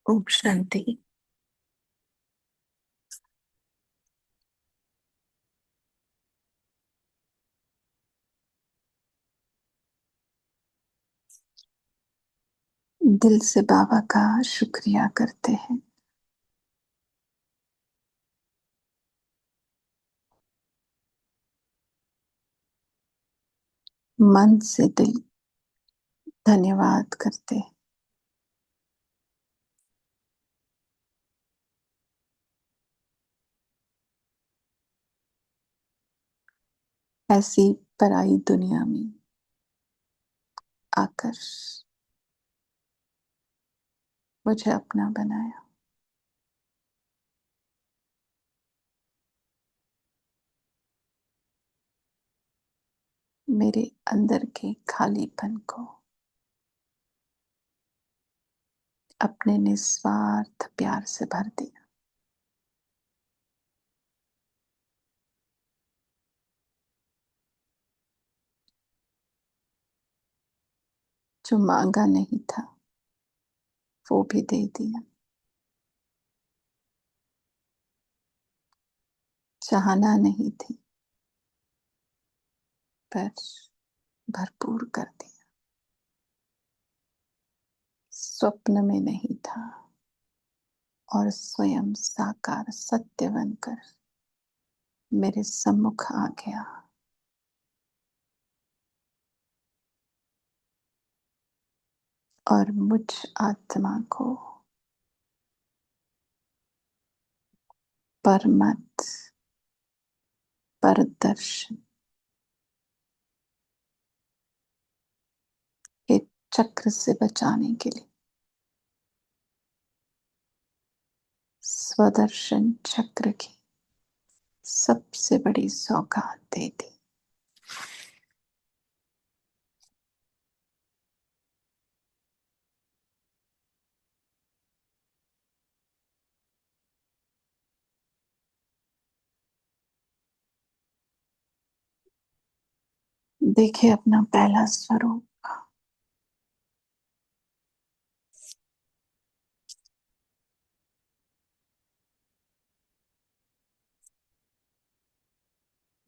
ओम शांति। दिल से बाबा का शुक्रिया करते हैं। मन से दिल धन्यवाद करते हैं। ऐसी पराई दुनिया में आकर मुझे अपना बनाया। मेरे अंदर के खालीपन को अपने निस्वार्थ प्यार से भर दिया। जो मांगा नहीं था वो भी दे दिया। चाहना नहीं थी पर भरपूर कर दिया। स्वप्न में नहीं था और स्वयं साकार सत्य बनकर मेरे सम्मुख आ गया। और मुझ आत्मा को परमत परदर्शन के चक्र से बचाने के लिए स्वदर्शन चक्र की सबसे बड़ी सौगात दे दी। देखिए अपना पहला स्वरूप।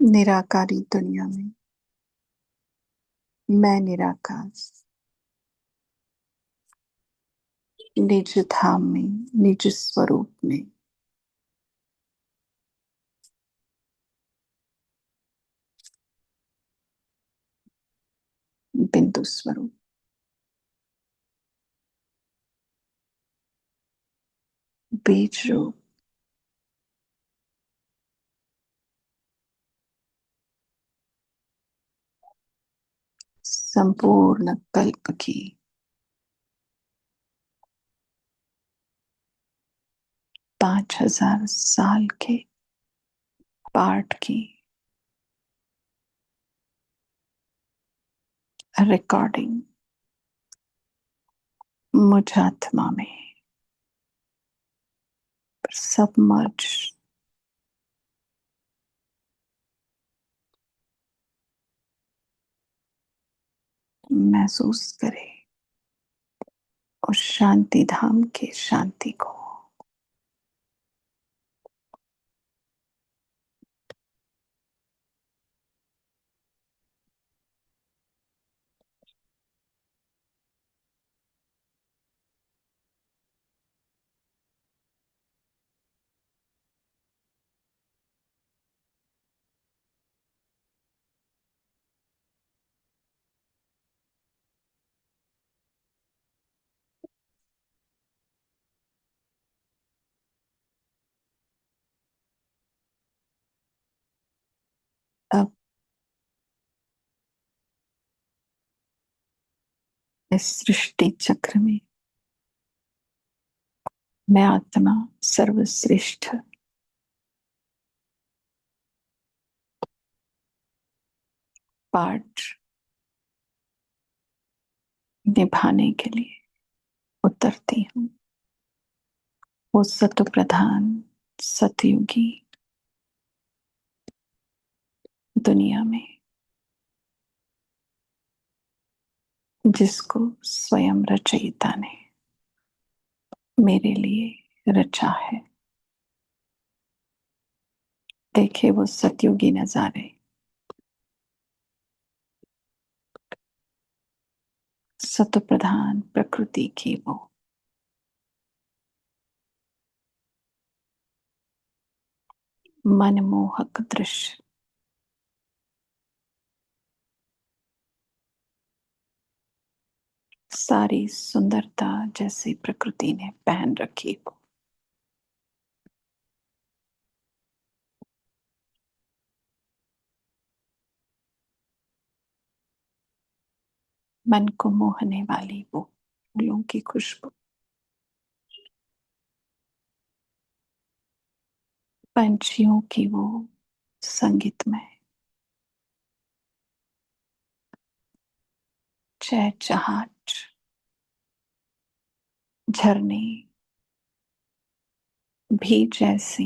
निराकारी दुनिया में मैं निराकार निज धाम में निज स्वरूप में बिंदु स्वरूप बीज रूप संपूर्ण कल्प की 5000 साल के पाठ की रिकॉर्डिंग मुझ आत्मा में सब मर्ज महसूस करे और शांति धाम के शांति को अब इस सृष्टि चक्र में मैं आत्मा सर्वश्रेष्ठ पाठ निभाने के लिए उतरती हूँ। वो सत्व प्रधान सतयुगी दुनिया में जिसको स्वयं रचयिता ने मेरे लिए रचा है। देखे वो सतयुगी नजारे, सत्व प्रधान प्रकृति की वो मनमोहक दृश्य। सारी सुंदरता जैसे प्रकृति ने पहन रखी हो। मन को मोहने वाली वो फूलों की खुशबू, पंछियों की वो संगीतमय चहचहाट, झरने भी जैसे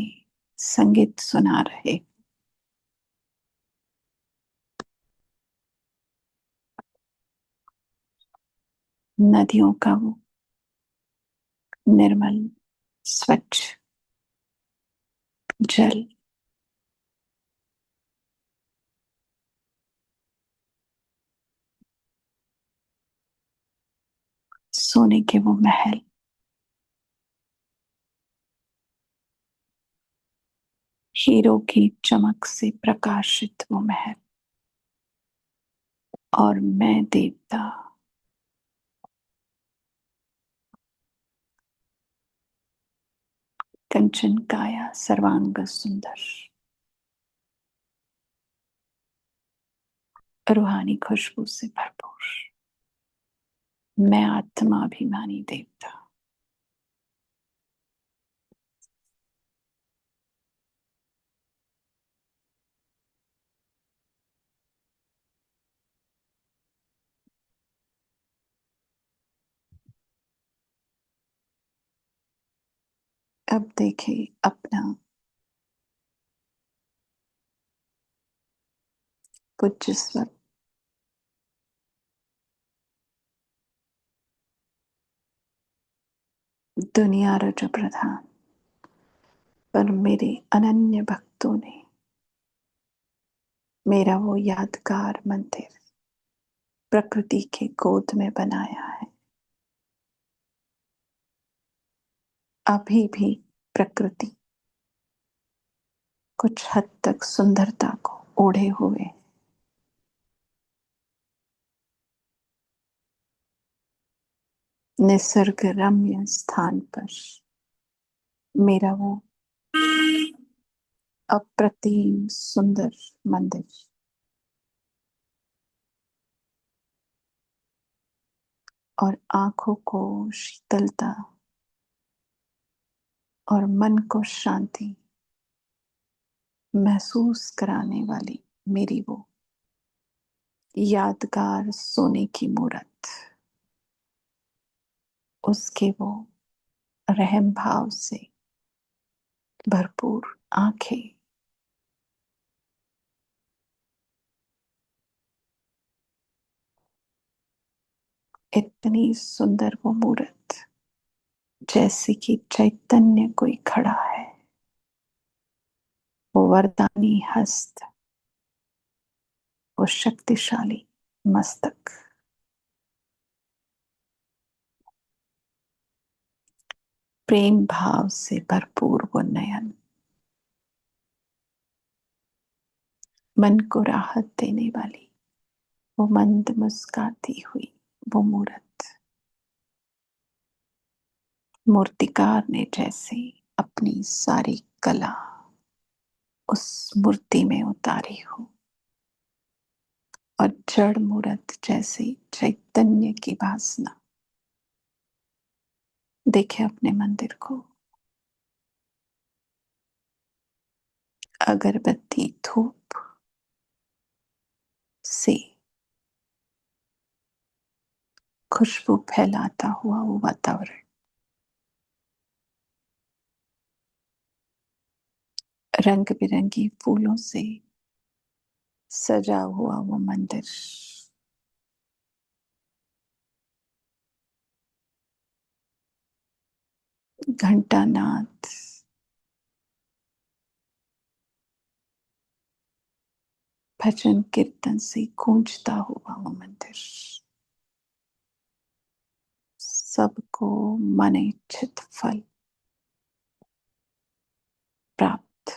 संगीत सुना रहे। नदियों का वो निर्मल स्वच्छ जल, सोने के वो महल, हीरो की चमक से प्रकाशित वो महल, और मैं देवता, कंचन काया सर्वांग सुंदर, रूहानी खुशबू से भरपूर, मैं आत्माभिमानी देवता। अब देखे अपना पूज्य स्वर, दुनिया रज प्रधान, पर मेरे अनन्य भक्तों ने मेरा वो यादगार मंदिर प्रकृति के गोद में बनाया है। अभी भी प्रकृति कुछ हद तक सुंदरता को ओढ़े हुए निसर्ग रम्य स्थान पर मेरा वो अप्रतिम सुंदर मंदिर, और आंखों को शीतलता और मन को शांति महसूस कराने वाली मेरी वो यादगार सोने की मूरत, उसके वो रहम भाव से भरपूर आंखें, इतनी सुंदर वो मूरत जैसे कि चैतन्य कोई खड़ा है, वो वरदानी हस्त, वो शक्तिशाली मस्तक, प्रेम भाव से भरपूर वो नयन, मन को राहत देने वाली वो मंद मुस्काती हुई वो मूरत। मूर्तिकार ने जैसे अपनी सारी कला उस मूर्ति में उतारी हो, और जड़ मूरत जैसे चैतन्य की भासना। देखे अपने मंदिर को, अगरबत्ती धूप से खुशबू फैलाता हुआ वो वातावरण, रंग बिरंगी फूलों से सजा हुआ वो मंदिर, घंटानाद भजन कीर्तन से गूंजता हुआ वो मंदिर, सबको मन इच्छित फल प्राप्त।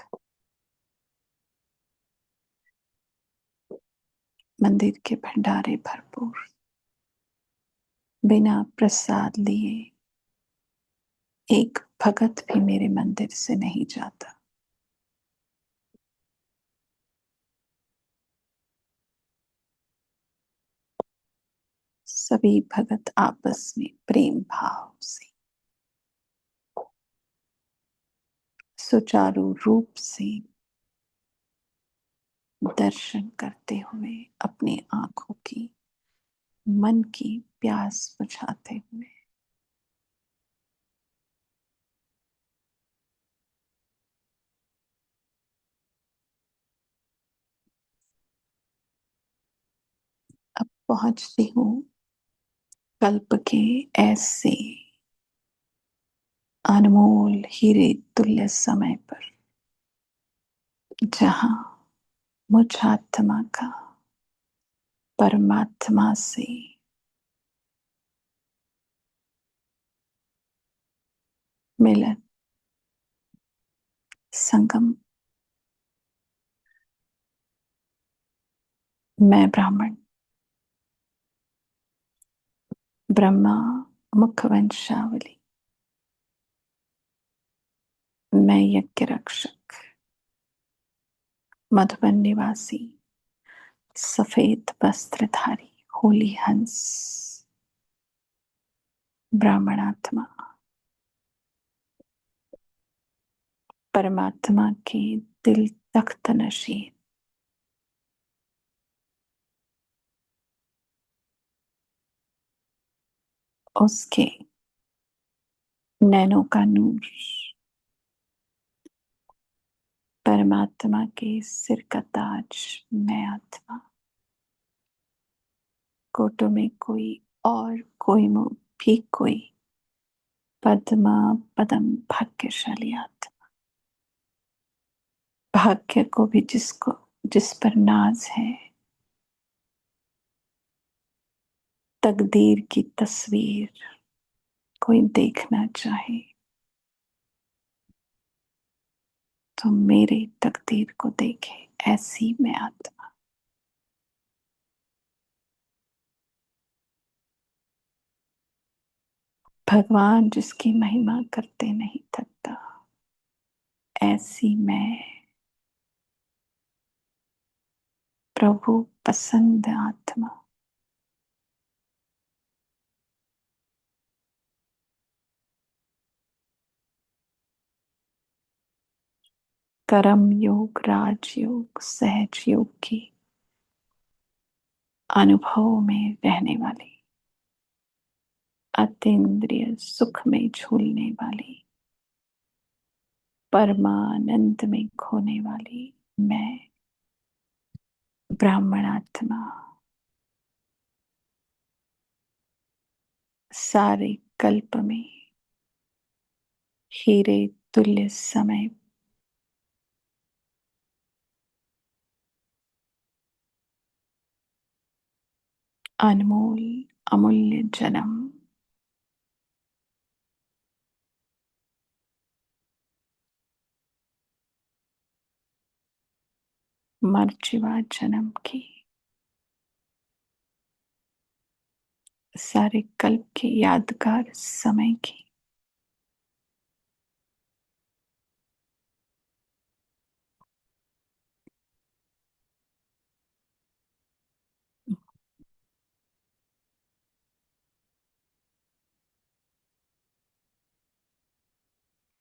मंदिर के भंडारे भरपूर, बिना प्रसाद लिए एक भगत भी मेरे मंदिर से नहीं जाता। सभी भगत आपस में प्रेम भाव से सुचारू रूप से दर्शन करते हुए अपनी आंखों की, मन की प्यास बुझाते हुए अब पहुंचती हूँ कल्प के ऐसे अनमोल हीरे तुल्य समय पर, जहां मुझ आत्मा का परमात्मा से मिलन, संगम। मैं ब्राह्मण, ब्रह्मा मुख वंशावली, मैं यज्ञ रक्षक, मधुबन निवासी, सफेद वस्त्रधारी, होली हंस, ब्राह्मणात्मा, परमात्मा के दिल तख्त नशीन, उसके नैनों का नूर, परमात्मा के सिर का ताज, मैं आत्मा। कोटों में कोई और, कोई मुंह भी कोई, पद्मा पदम भाग्यशाली आत्मा। भाग्य को भी जिस पर नाज है, तकदीर की तस्वीर कोई देखना चाहे तो मेरे तकदीर को देखे, ऐसी मैं आत्मा। भगवान जिसकी महिमा करते नहीं थकता, ऐसी मैं प्रभु पसंद आत्मा। कर्म योग, राजयोग, सहज योग की अनुभव में रहने वाली, अतीन्द्रिय सुख में झूलने वाली, परमानंद में खोने वाली मैं ब्राह्मणात्मा, सारे कल्प में हीरे तुल्य समय, अनमोल अमूल्य जन्म, मर्जिवा जन्म की, सारे कल्प के यादगार समय की,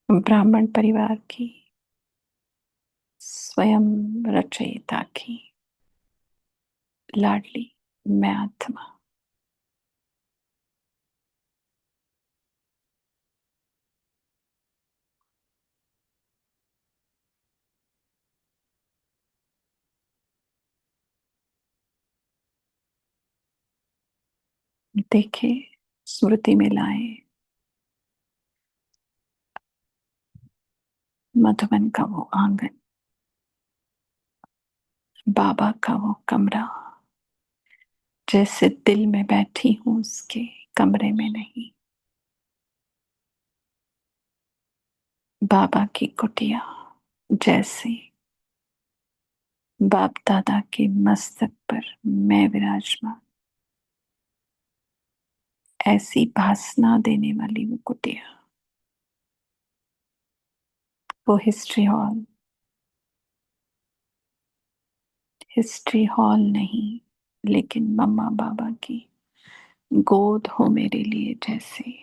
ब्राह्मण परिवार की, स्वयं रचयिता की लाडली मैं आत्मा। देखे, स्मृति में लाए मधुबन का वो आंगन, बाबा का वो कमरा, जैसे दिल में बैठी हूं उसके कमरे में नहीं। बाबा की कुटिया, जैसे बाप दादा के मस्तक पर मैं विराजमान, ऐसी भासना देने वाली वो कुटिया, वो हिस्ट्री हॉल। हिस्ट्री हॉल नहीं, लेकिन मम्मा बाबा की गोद हो मेरे लिए, जैसे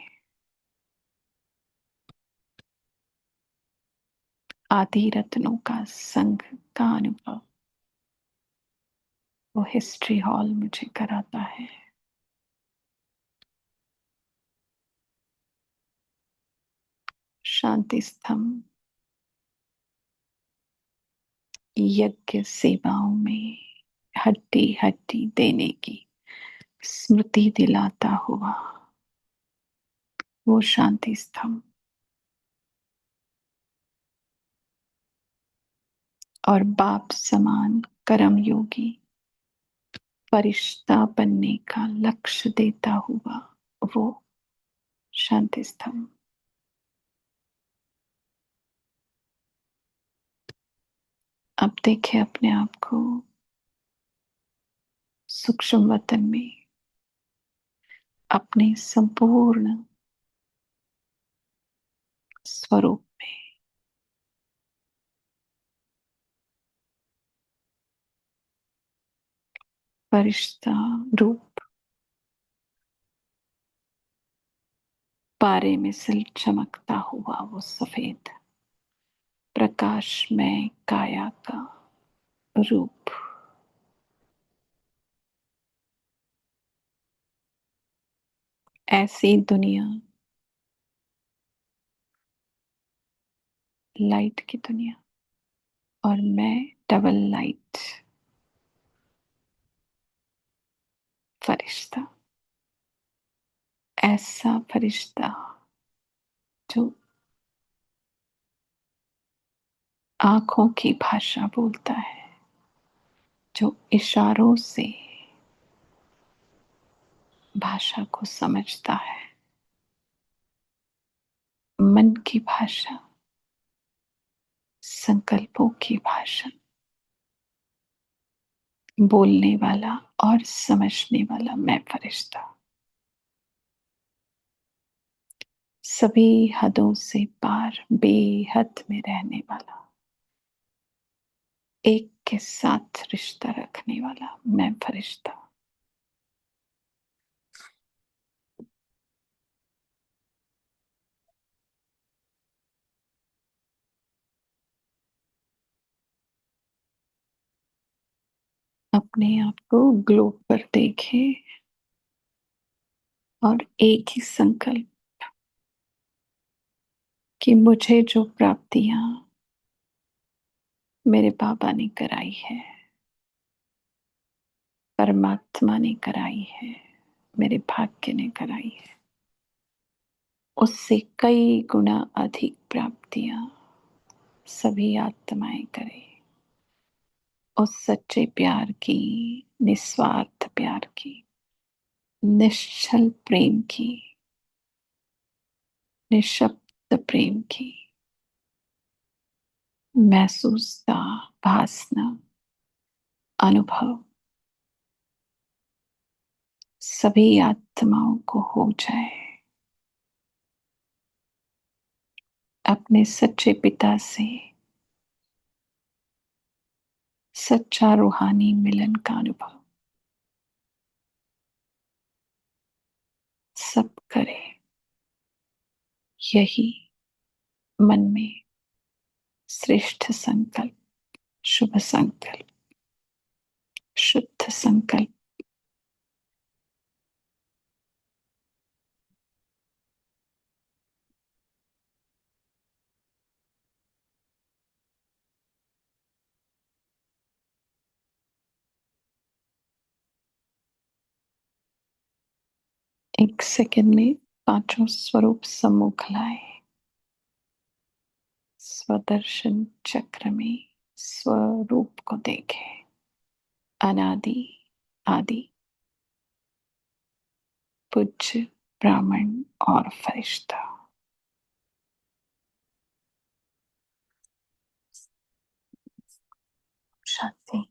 आदि रत्नों का संग का अनुभव वो हिस्ट्री हॉल मुझे कराता है। शांति स्तंभ यज्ञ सेवाओं में हड्डी हड्डी देने की स्मृति दिलाता हुआ वो शांति स्तंभ, और बाप समान कर्म योगी फरिश्ता बनने का लक्ष्य देता हुआ वो शांति स्तंभ। अब देखे अपने आप को सूक्ष्म वतन में, अपने संपूर्ण स्वरूप में, फरिश्ता रूप, पारे में सिल चमकता हुआ वो सफेद प्रकाशमय काया का रूप। ऐसी दुनिया, लाइट की दुनिया, और मैं डबल लाइट फरिश्ता, ऐसा फरिश्ता जो आंखों की भाषा बोलता है, जो इशारों से भाषा को समझता है, मन की भाषा, संकल्पों की भाषा बोलने वाला और समझने वाला मैं फरिश्ता, सभी हदों से पार बेहद में रहने वाला, एक के साथ रिश्ता रखने वाला मैं फरिश्ता। अपने आप को ग्लोब पर देखे और एक ही संकल्प कि मुझे जो प्राप्तियां मेरे बाबा ने कराई है, परमात्मा ने कराई है, मेरे भाग्य ने कराई है, उससे कई गुना अधिक प्राप्तियां सभी आत्माएं करें। उस सच्चे प्यार की, निस्वार्थ प्यार की, निश्चल प्रेम की, निशब्द प्रेम की महसूसता, भासना, अनुभव सभी आत्माओं को हो जाए। अपने सच्चे पिता से सच्चा रूहानी मिलन का अनुभव सब करे। यही मन में श्रेष्ठ संकल्प, शुभ संकल्प, शुद्ध संकल्प, एक सेकंड में पांचों स्वरूप सम्मुख लाए। स्वदर्शन चक्र में स्वरूप को देखे। अनादि आदि पूज्य ब्राह्मण और फरिश्ता। शांति।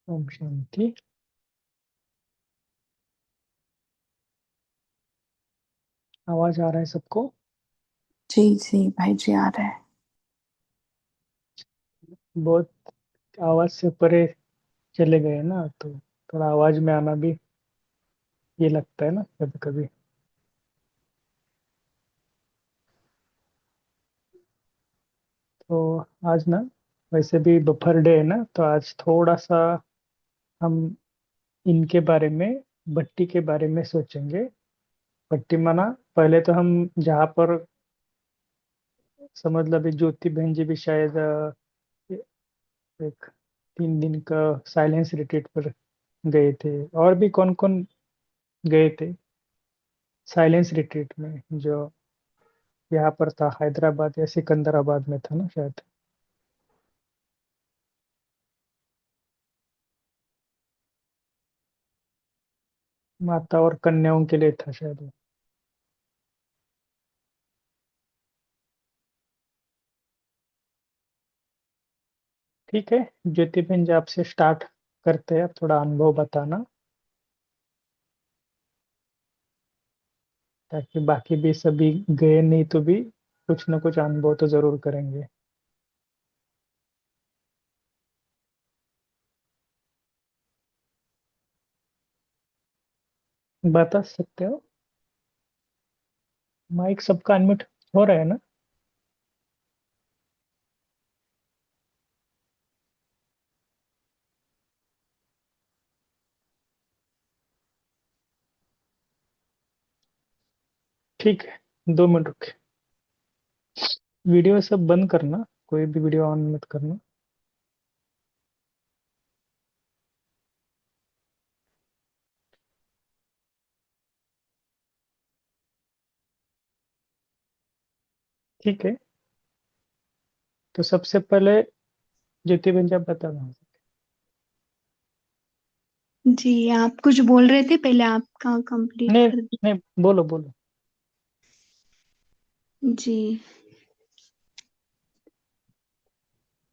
ओम शांति। आवाज आ रहा है सबको? जी जी भाई जी आ रहा है। बहुत आवाज से परे चले गए ना, तो थोड़ा आवाज में आना भी ये लगता है ना कभी कभी। तो आज ना, वैसे भी दोपहर डे है ना, तो आज थोड़ा सा हम इनके बारे में, भट्टी के बारे में सोचेंगे। भट्टी माना, पहले तो हम जहाँ पर समझ लो अभी ज्योति बहन जी भी शायद एक 3 दिन का साइलेंस रिट्रीट पर गए थे। और भी कौन कौन गए थे साइलेंस रिट्रीट में? जो यहाँ पर था हैदराबाद या सिकंदराबाद में था ना शायद। माता और कन्याओं के लिए था शायद वो। ठीक है, ज्योति बहन जी आपसे स्टार्ट करते हैं। आप थोड़ा अनुभव बताना, ताकि बाकी भी सभी गए नहीं तो भी कुछ ना कुछ अनुभव तो जरूर करेंगे। बता सकते हो? माइक सबका अनम्यूट हो रहा है ना? ठीक है, 2 मिनट रुके। वीडियो सब बंद करना, कोई भी वीडियो ऑन मत करना। ठीक है, तो सबसे पहले ज्योति बहन जी आप बता दो। जी, आप कुछ बोल रहे थे, पहले आपका कंप्लीट नहीं कर दी। नहीं, बोलो बोलो। जी,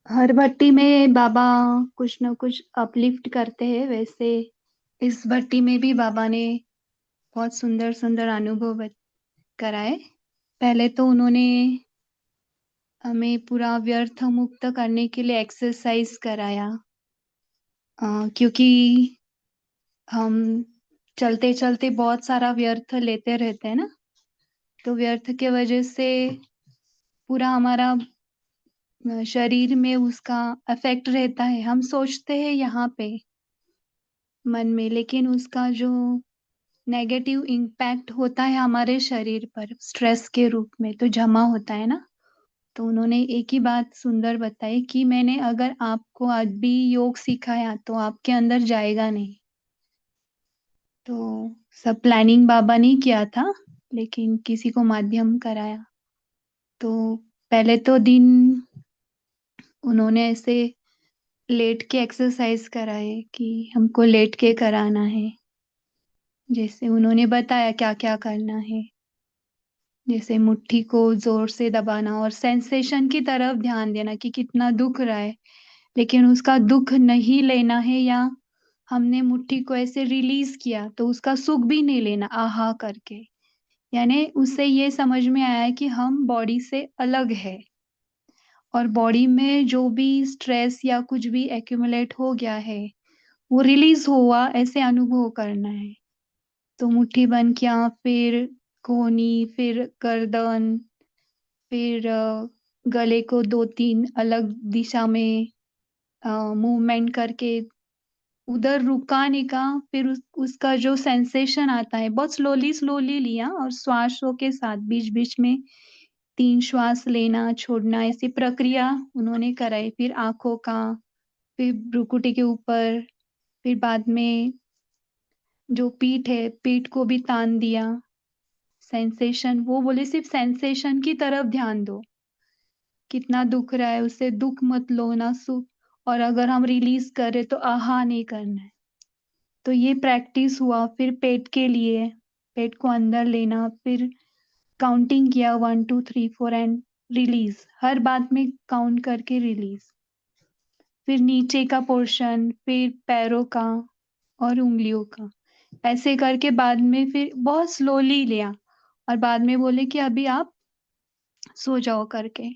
हर भट्टी में बाबा कुछ न कुछ अपलिफ्ट करते हैं, वैसे इस भट्टी में भी बाबा ने बहुत सुंदर सुंदर अनुभव कराए। पहले तो उन्होंने हमें पूरा व्यर्थ मुक्त करने के लिए एक्सरसाइज कराया, क्योंकि हम चलते चलते बहुत सारा व्यर्थ लेते रहते हैं ना, तो व्यर्थ के वजह से पूरा हमारा शरीर में उसका इफेक्ट रहता है। हम सोचते हैं यहाँ पे मन में, लेकिन उसका जो नेगेटिव इम्पैक्ट होता है हमारे शरीर पर स्ट्रेस के रूप में तो जमा होता है ना। तो उन्होंने एक ही बात सुंदर बताई कि मैंने अगर आपको आज भी योग सिखाया तो आपके अंदर जाएगा नहीं। तो सब प्लानिंग बाबा ने किया था, लेकिन किसी को माध्यम कराया। तो पहले तो दिन उन्होंने ऐसे लेट के एक्सरसाइज कराए कि हमको लेट के कराना है। जैसे उन्होंने बताया क्या क्या करना है, जैसे मुट्ठी को जोर से दबाना और सेंसेशन की तरफ ध्यान देना कि कितना दुख रहा है, लेकिन उसका दुख नहीं लेना है। या हमने मुट्ठी को ऐसे रिलीज किया तो उसका सुख भी नहीं लेना आहा करके, यानी उससे ये समझ में आया कि हम बॉडी से अलग है, और बॉडी में जो भी स्ट्रेस या कुछ भी एक्यूमुलेट हो गया है वो रिलीज हुआ, ऐसे अनुभव करना है। तो मुट्ठी बंद किया, फिर कोहनी, फिर गर्दन, फिर गले को 2-3 अलग दिशा में मूवमेंट करके उधर रुकाने का। फिर उसका जो सेंसेशन आता है, बहुत स्लोली स्लोली लिया, और श्वासों के साथ बीच बीच में 3 श्वास लेना छोड़ना, ऐसी प्रक्रिया उन्होंने कराई। फिर आंखों का, फिर भ्रुकुटी के ऊपर, फिर बाद में जो पीठ है, पीठ को भी तान दिया। सेंसेशन, वो बोले सिर्फ सेंसेशन की तरफ ध्यान दो, कितना दुख रहा है उससे दुख मत लो ना, सुख। और अगर हम रिलीज करें तो आहा नहीं करना है। तो ये प्रैक्टिस हुआ। फिर पेट के लिए, पेट को अंदर लेना, फिर काउंटिंग किया 1 2 3 4 एंड रिलीज, हर बात में काउंट करके रिलीज। फिर नीचे का पोर्शन, फिर पैरों का और उंगलियों का, ऐसे करके बाद में फिर बहुत स्लोली लिया। और बाद में बोले कि अभी आप सो जाओ करके।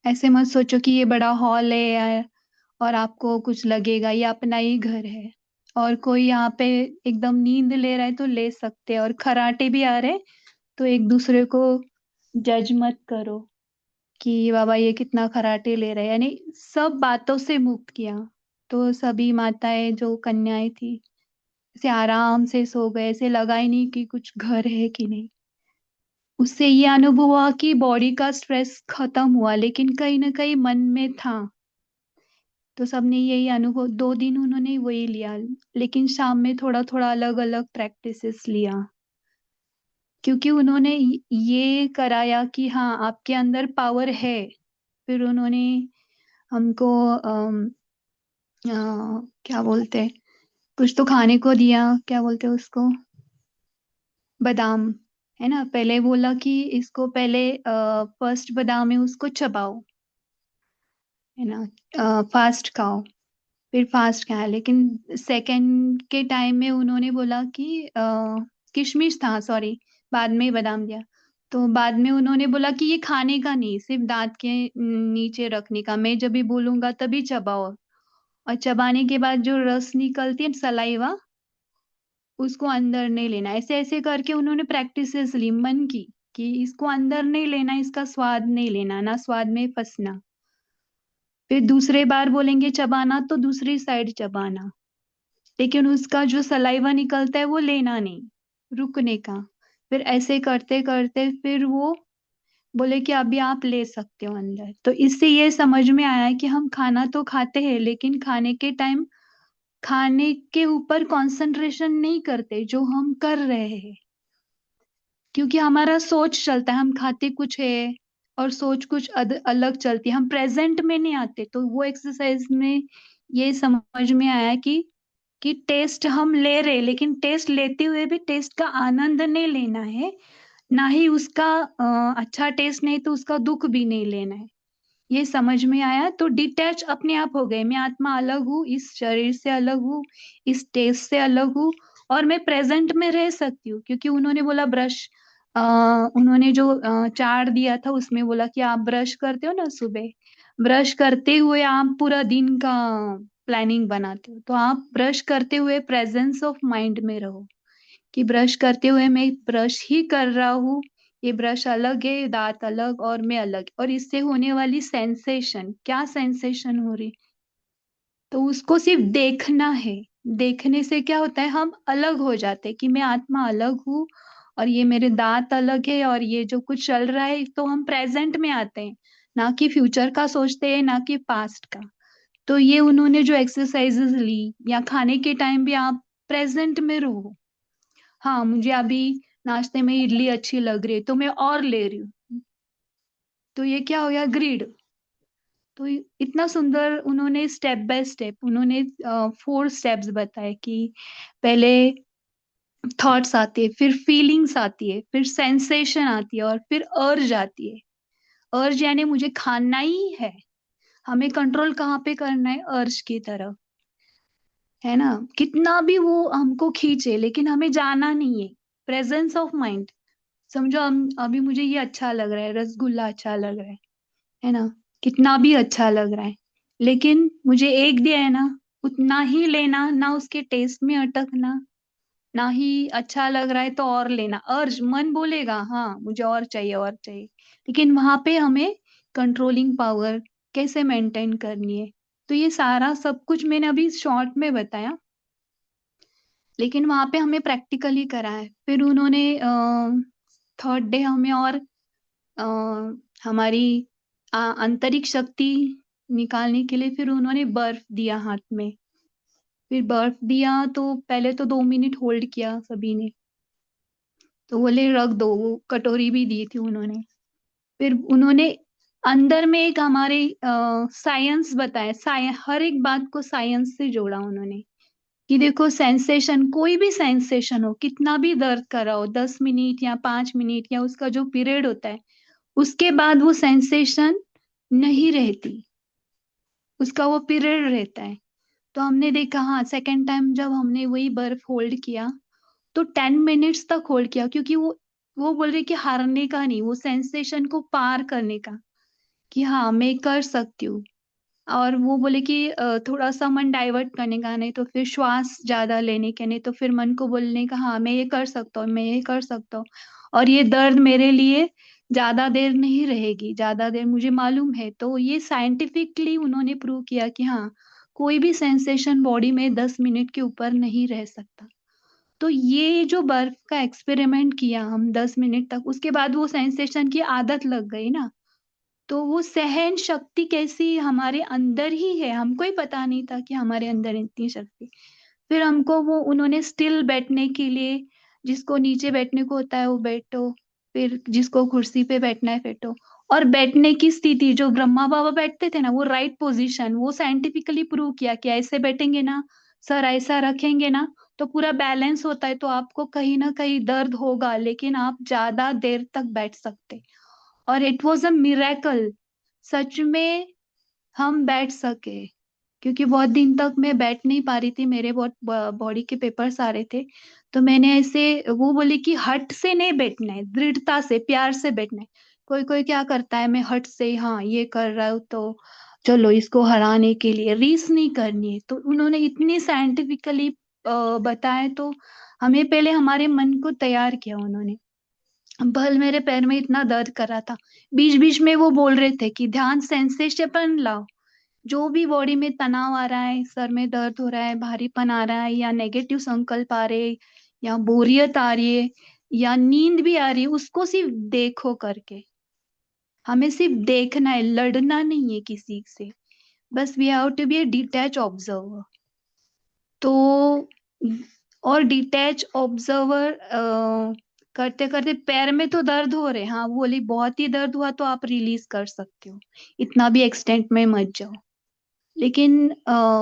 ऐसे मत सोचो कि ये बड़ा हॉल है यार और आपको कुछ लगेगा, ये अपना ही घर है। और कोई यहाँ पे एकदम नींद ले रहा है तो ले सकते हैं, और खराटे भी आ रहे हैं, तो एक दूसरे को जज मत करो कि बाबा ये कितना खराटे ले रहे हैं। यानी सब बातों से मुक्त किया। तो सभी माताएं जो कन्याएं थी ऐसे आराम से सो गए, ऐसे लगा ही नहीं कि कुछ घर है कि नहीं। उससे ये अनुभव हुआ कि बॉडी का स्ट्रेस खत्म हुआ, लेकिन कहीं ना कहीं मन में था। तो सबने यही अनुभव, 2 दिन उन्होंने वही लिया, लेकिन शाम में थोड़ा थोड़ा अलग अलग प्रैक्टिसेस लिया, क्योंकि उन्होंने ये कराया कि हाँ आपके अंदर पावर है। फिर उन्होंने हमको क्या बोलते हैं, कुछ तो खाने को दिया, क्या बोलते हैं उसको, बादाम, है ना। पहले बोला कि इसको पहले फर्स्ट बादाम है उसको चबाओ, है ना, फास्ट खाओ, फिर फास्ट खाया। लेकिन सेकंड के टाइम में उन्होंने बोला कि किशमिश था, सॉरी, बाद में ही बादाम दिया। तो बाद में उन्होंने बोला कि ये खाने का नहीं, सिर्फ दांत के नीचे रखने का, मैं जब भी बोलूंगा तभी चबाओ। और चबाने के बाद जो रस निकलती है सलाइवा, उसको अंदर नहीं लेना। ऐसे ऐसे करके उन्होंने प्रैक्टिसेस ली मन की, कि इसको अंदर नहीं लेना, इसका स्वाद नहीं लेना, ना स्वाद में फंसना। फिर दूसरे बार बोलेंगे चबाना तो दूसरी साइड चबाना, लेकिन उसका जो सलाइवा निकलता है वो लेना नहीं, रुकने का। फिर ऐसे करते करते फिर वो बोले कि अभी आप ले सकते हो अंदर। तो इससे ये समझ में आया कि हम खाना तो खाते हैं, लेकिन खाने के टाइम खाने के ऊपर कंसंट्रेशन नहीं करते जो हम कर रहे हैं, क्योंकि हमारा सोच चलता है, हम खाते कुछ है और सोच कुछ अलग चलती है, हम प्रेजेंट में नहीं आते। तो वो एक्सरसाइज में ये समझ में आया कि टेस्ट हम ले रहे, लेकिन टेस्ट लेते हुए भी टेस्ट का आनंद नहीं लेना है, ना ही उसका अच्छा टेस्ट नहीं तो उसका दुख भी नहीं लेना है। ये समझ में आया तो डिटैच अपने आप हो गए, मैं आत्मा अलग हूँ, इस शरीर से अलग हूँ, इस टेस्ट से अलग हूँ, और मैं प्रेजेंट में रह सकती हूँ। क्योंकि उन्होंने बोला ब्रश, उन्होंने जो चार्ट दिया था उसमें बोला कि आप ब्रश करते हो ना सुबह, ब्रश करते हुए आप पूरा दिन का प्लानिंग बनाते हो, तो आप ब्रश करते हुए प्रेजेंस ऑफ माइंड में रहो, कि ब्रश करते हुए मैं ब्रश ही कर रहा हूँ, ये ब्रश अलग है, दांत अलग और मैं अलग, और इससे होने वाली सेंसेशन, क्या सेंसेशन हो रही, तो उसको सिर्फ देखना है। देखने से क्या होता है, हम अलग हो जाते हैं कि मैं आत्मा अलग हूँ और ये मेरे दांत अलग है और ये जो कुछ चल रहा है, तो हम प्रेजेंट में आते हैं, ना कि फ्यूचर का सोचते हैं, ना कि पास्ट का। तो ये उन्होंने जो एक्सरसाइजेस ली, या खाने के टाइम भी आप प्रेजेंट में रहो। हाँ मुझे अभी नाश्ते में इडली अच्छी लग रही है तो मैं और ले रही हूँ, तो ये क्या हो गया, ग्रीड। तो इतना सुंदर उन्होंने स्टेप बाय स्टेप उन्होंने 4 स्टेप्स बताए, कि पहले थॉट्स आती है, फिर फीलिंग्स आती है, फिर सेंसेशन आती है, और फिर अर्ज आती है। अर्ज यानी मुझे खाना ही है, हमें कंट्रोल कहाँ पे करना है, अर्ज की तरफ, है ना। कितना भी वो हमको खींचे लेकिन हमें जाना नहीं है, प्रेजेंस ऑफ माइंड, समझो अभी मुझे ये अच्छा लग रहा है, रसगुल्ला अच्छा लग रहा है ना, कितना भी अच्छा लग रहा है, लेकिन मुझे एक दिया है ना, उतना ही लेना ना, उसके टेस्ट में अटकना ना, ही अच्छा लग रहा है तो और लेना, अर्ज मन बोलेगा हाँ मुझे और चाहिए और चाहिए, लेकिन वहां पे हमें कंट्रोलिंग पावर कैसे मेंटेन करनी है। तो ये सारा सब कुछ मैंने अभी शॉर्ट में बताया, लेकिन वहां पे हमें प्रैक्टिकली करा है। फिर उन्होंने थर्ड डे हमें और अ, हमारी आंतरिक शक्ति निकालने के लिए फिर उन्होंने बर्फ दिया हाथ में। फिर बर्फ दिया तो पहले तो 2 मिनट होल्ड किया सभी ने, तो बोले रख दो, वो कटोरी भी दी थी उन्होंने। फिर उन्होंने अंदर में एक हमारे साइंस बताया, हर एक बात को साइंस से जोड़ा उन्होंने, कि देखो सेंसेशन, कोई भी सेंसेशन हो, कितना भी दर्द कर रहा हो, 10 मिनट या 5 मिनट या उसका जो पीरियड होता है, उसके बाद वो सेंसेशन नहीं रहती, उसका वो पीरियड रहता है। तो हमने देखा, हाँ सेकेंड टाइम जब हमने वही बर्फ होल्ड किया तो 10 मिनट्स तक होल्ड किया, क्योंकि वो बोल रहे कि हारने का नहीं, वो सेंसेशन को पार करने का, कि हाँ मैं कर सकती हूँ। और वो बोले कि थोड़ा सा मन डाइवर्ट करने का, नहीं तो फिर श्वास ज्यादा लेने के, नहीं तो फिर मन को बोलने का हाँ मैं ये कर सकता हूँ, मैं ये कर सकता हूँ, और ये दर्द मेरे लिए ज्यादा देर नहीं रहेगी, ज्यादा देर मुझे मालूम है। तो ये साइंटिफिकली उन्होंने प्रूव किया कि हाँ कोई भी सेंसेशन बॉडी में 10 मिनट के ऊपर नहीं रह सकता। तो ये जो बर्फ का एक्सपेरिमेंट किया हम 10 मिनट तक, उसके बाद वो सेंसेशन की आदत लग गई ना, तो वो सहन शक्ति कैसी हमारे अंदर ही है, हमको ही पता नहीं था कि हमारे अंदर इतनी शक्ति। फिर हमको वो उन्होंने स्टिल बैठने के लिए, जिसको नीचे बैठने को होता है वो बैठो, फिर जिसको कुर्सी पे बैठना है बैठो, और बैठने की स्थिति जो ब्रह्मा बाबा बैठते थे ना, वो राइट पोजीशन, वो साइंटिफिकली प्रूव किया कि ऐसे बैठेंगे ना, सर ऐसा रखेंगे ना, तो पूरा बैलेंस होता है, तो आपको कहीं ना कहीं दर्द होगा लेकिन आप ज्यादा देर तक बैठ सकते। और इट वॉज अ मिरेकल, सच में हम बैठ सके, क्योंकि बहुत दिन तक मैं बैठ नहीं पा रही थी, मेरे बहुत बॉडी के पेपर्स आ रहे थे। तो मैंने ऐसे, वो बोले कि हट से नहीं बैठना है, दृढ़ता से प्यार से बैठना है। कोई कोई क्या करता है, मैं हट से हाँ ये कर रहा हूँ तो चलो इसको हराने के लिए रीस नहीं करनी है। तो उन्होंने इतनी साइंटिफिकली बताया, तो हमें पहले हमारे मन को तैयार किया उन्होंने। भल मेरे पैर में इतना दर्द कर रहा था, बीच बीच में वो बोल रहे थे कि ध्यान सेंसेशन लाओ, जो भी बॉडी में तनाव आ रहा है, सर में दर्द हो रहा है, भारीपन आ रहा है, या नेगेटिव संकल्प आ रहे, या बोरियत आ रही है, या नींद भी आ रही है, उसको सिर्फ देखो करके, हमें सिर्फ देखना है, लड़ना नहीं है किसी से, बस we have to be a detach observer. तो और डिटैच ऑब्जर्वर करते करते पैर में तो दर्द हो रहे, हाँ वो बोली बहुत ही दर्द हुआ तो आप रिलीज कर सकते हो, इतना भी एक्सटेंट में मत जाओ। लेकिन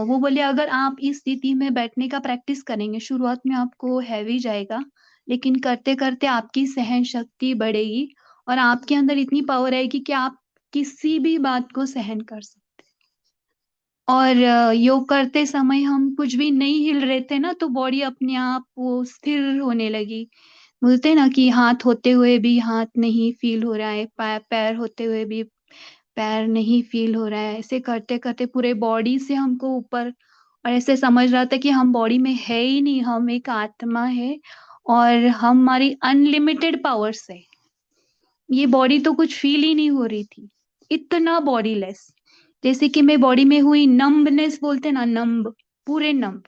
वो बोले अगर आप इस स्थिति में बैठने का प्रैक्टिस करेंगे, शुरुआत में आपको हैवी जाएगा, लेकिन करते करते आपकी सहन शक्ति बढ़ेगी, और आपके अंदर इतनी पावर आएगी कि आप किसी भी बात को सहन कर सकते। और योग करते समय हम कुछ भी नहीं हिल रहे थे ना, तो बॉडी अपने आप वो स्थिर होने लगी। बोलते हैं ना कि हाथ होते हुए भी हाथ नहीं फील हो रहा है, पैर होते हुए भी पैर नहीं फील हो रहा है, ऐसे करते करते पूरे बॉडी से हमको ऊपर, और ऐसे समझ रहा था कि हम बॉडी में है ही नहीं, हम एक आत्मा है, और हमारी अनलिमिटेड पावर्स है। ये बॉडी तो कुछ फील ही नहीं हो रही थी, इतना बॉडीलेस, जैसे कि मैं बॉडी में हुई नम्बनेस, बोलते ना नम्ब, पूरे नम्ब।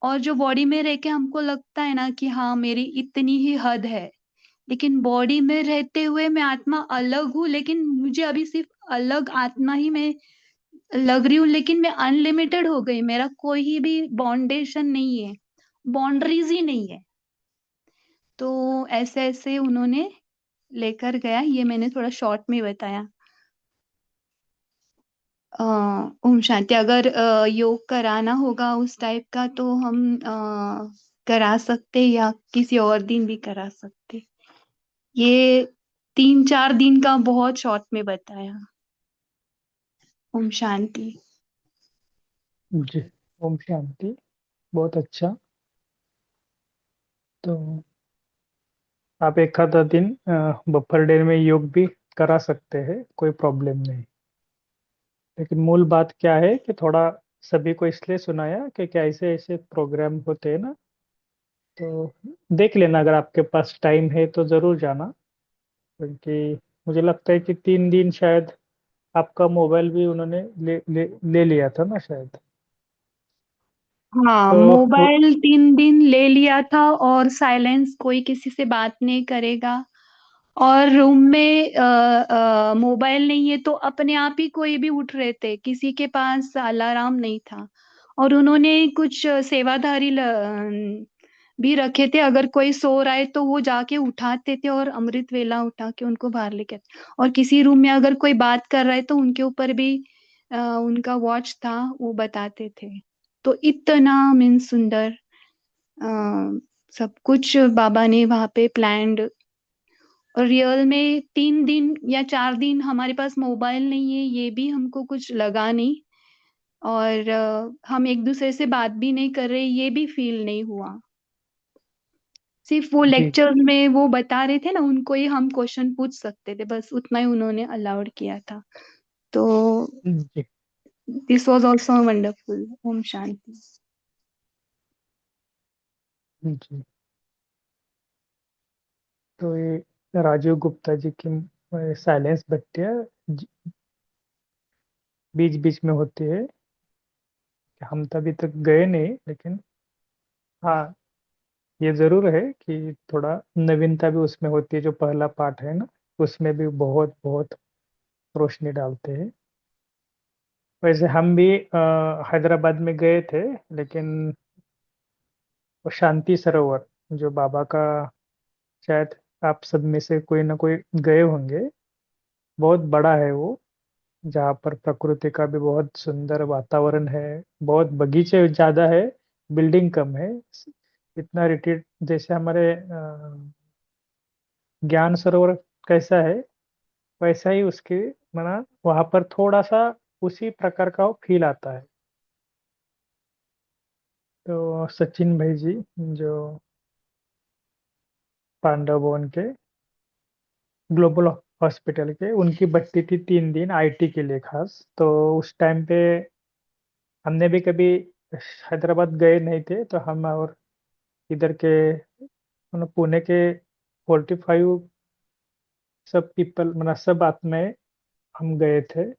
और जो बॉडी में रह के हमको लगता है ना कि हाँ मेरी इतनी ही हद है, लेकिन बॉडी में रहते हुए मैं आत्मा अलग हूँ, लेकिन मुझे अभी सिर्फ अलग आत्मा ही मैं लग रही हूँ, लेकिन मैं अनलिमिटेड हो गई, मेरा कोई भी बाउंडेशन नहीं है, बाउंड्रीज ही नहीं है। तो ऐसे ऐसे उन्होंने लेकर गया, ये मैंने थोड़ा शॉर्ट में बताया। अ, ओम शांति। अगर योग कराना होगा उस टाइप का तो हम करा सकते, या किसी और दिन भी करा सकते। ये 3-4 दिन का बहुत शॉर्ट में बताया। ओम शांति। जी। ओम शांति। बहुत अच्छा। तो आप एक आधा दिन बफर डे में योग भी करा सकते हैं, कोई प्रॉब्लम नहीं। लेकिन मूल बात क्या है कि थोड़ा सभी को इसलिए सुनाया कि क्या ऐसे ऐसे प्रोग्राम होते हैं ना, तो देख लेना, अगर आपके पास टाइम है तो ज़रूर जाना। क्योंकि मुझे लगता है कि 3 दिन शायद आपका मोबाइल भी उन्होंने ले लिया था ना शायद। हाँ, तो वो- मोबाइल 3 दिन ले लिया था, और साइलेंस, कोई किसी से बात नहीं करेगा। और रूम में मोबाइल नहीं है तो अपने आप ही कोई भी उठ रहे थे, किसी के पास अलार्म नहीं था। और उन्होंने कुछ सेवाधारी भी रखे थे, अगर कोई सो रहा है तो वो जाके उठाते थे और अमृत वेला उठा के उनको बाहर लेके आते। और किसी रूम में अगर कोई बात कर रहा है तो उनके ऊपर भी उनका वॉच था, वो बताते थे। तो इतना मीन सुंदर सब कुछ बाबा ने वहां पे प्लान्ड। और रियल में 3 दिन या 4 दिन हमारे पास मोबाइल नहीं है, ये भी हमको कुछ लगा नहीं। और हम एक दूसरे से बात भी नहीं कर रहे, ये भी फील नहीं हुआ। सिर्फ वो जी लेक्चर में वो बता रहे थे ना, उनको ही हम क्वेश्चन पूछ सकते थे, बस उतना ही उन्होंने अलाउड किया था। तो जी this was also wonderful. Om Shanti. जी। तो ये राजीव गुप्ता जी की साइलेंस बत्तियाँ बीच बीच में होती है। हम तो अभी तक गए नहीं, लेकिन हाँ, ये जरूर है कि थोड़ा नवीनता भी उसमें होती है। जो पहला पार्ट है ना, उसमें भी बहुत बहुत रोशनी डालते हैं। वैसे हम भी हैदराबाद में गए थे, लेकिन वो शांति सरोवर, जो बाबा का, शायद आप सब में से कोई ना कोई गए होंगे, बहुत बड़ा है वो। जहाँ पर प्रकृति का भी बहुत सुंदर वातावरण है, बहुत बगीचे ज्यादा है, बिल्डिंग कम है। इतना रिट्रीट जैसे हमारे ज्ञान सरोवर कैसा है, वैसा ही उसके, माना वहां पर थोड़ा सा उसी प्रकार का फील आता है। तो सचिन भाई जी, जो पांडव भवन के ग्लोबल हॉस्पिटल के, उनकी बट्टी थी 3 दिन आईटी के लिए खास। तो उस टाइम पे हमने भी कभी हैदराबाद गए नहीं थे, तो हम और इधर के पुणे के 45 सब पीपल, मतलब सब आत्माएं, हम गए थे।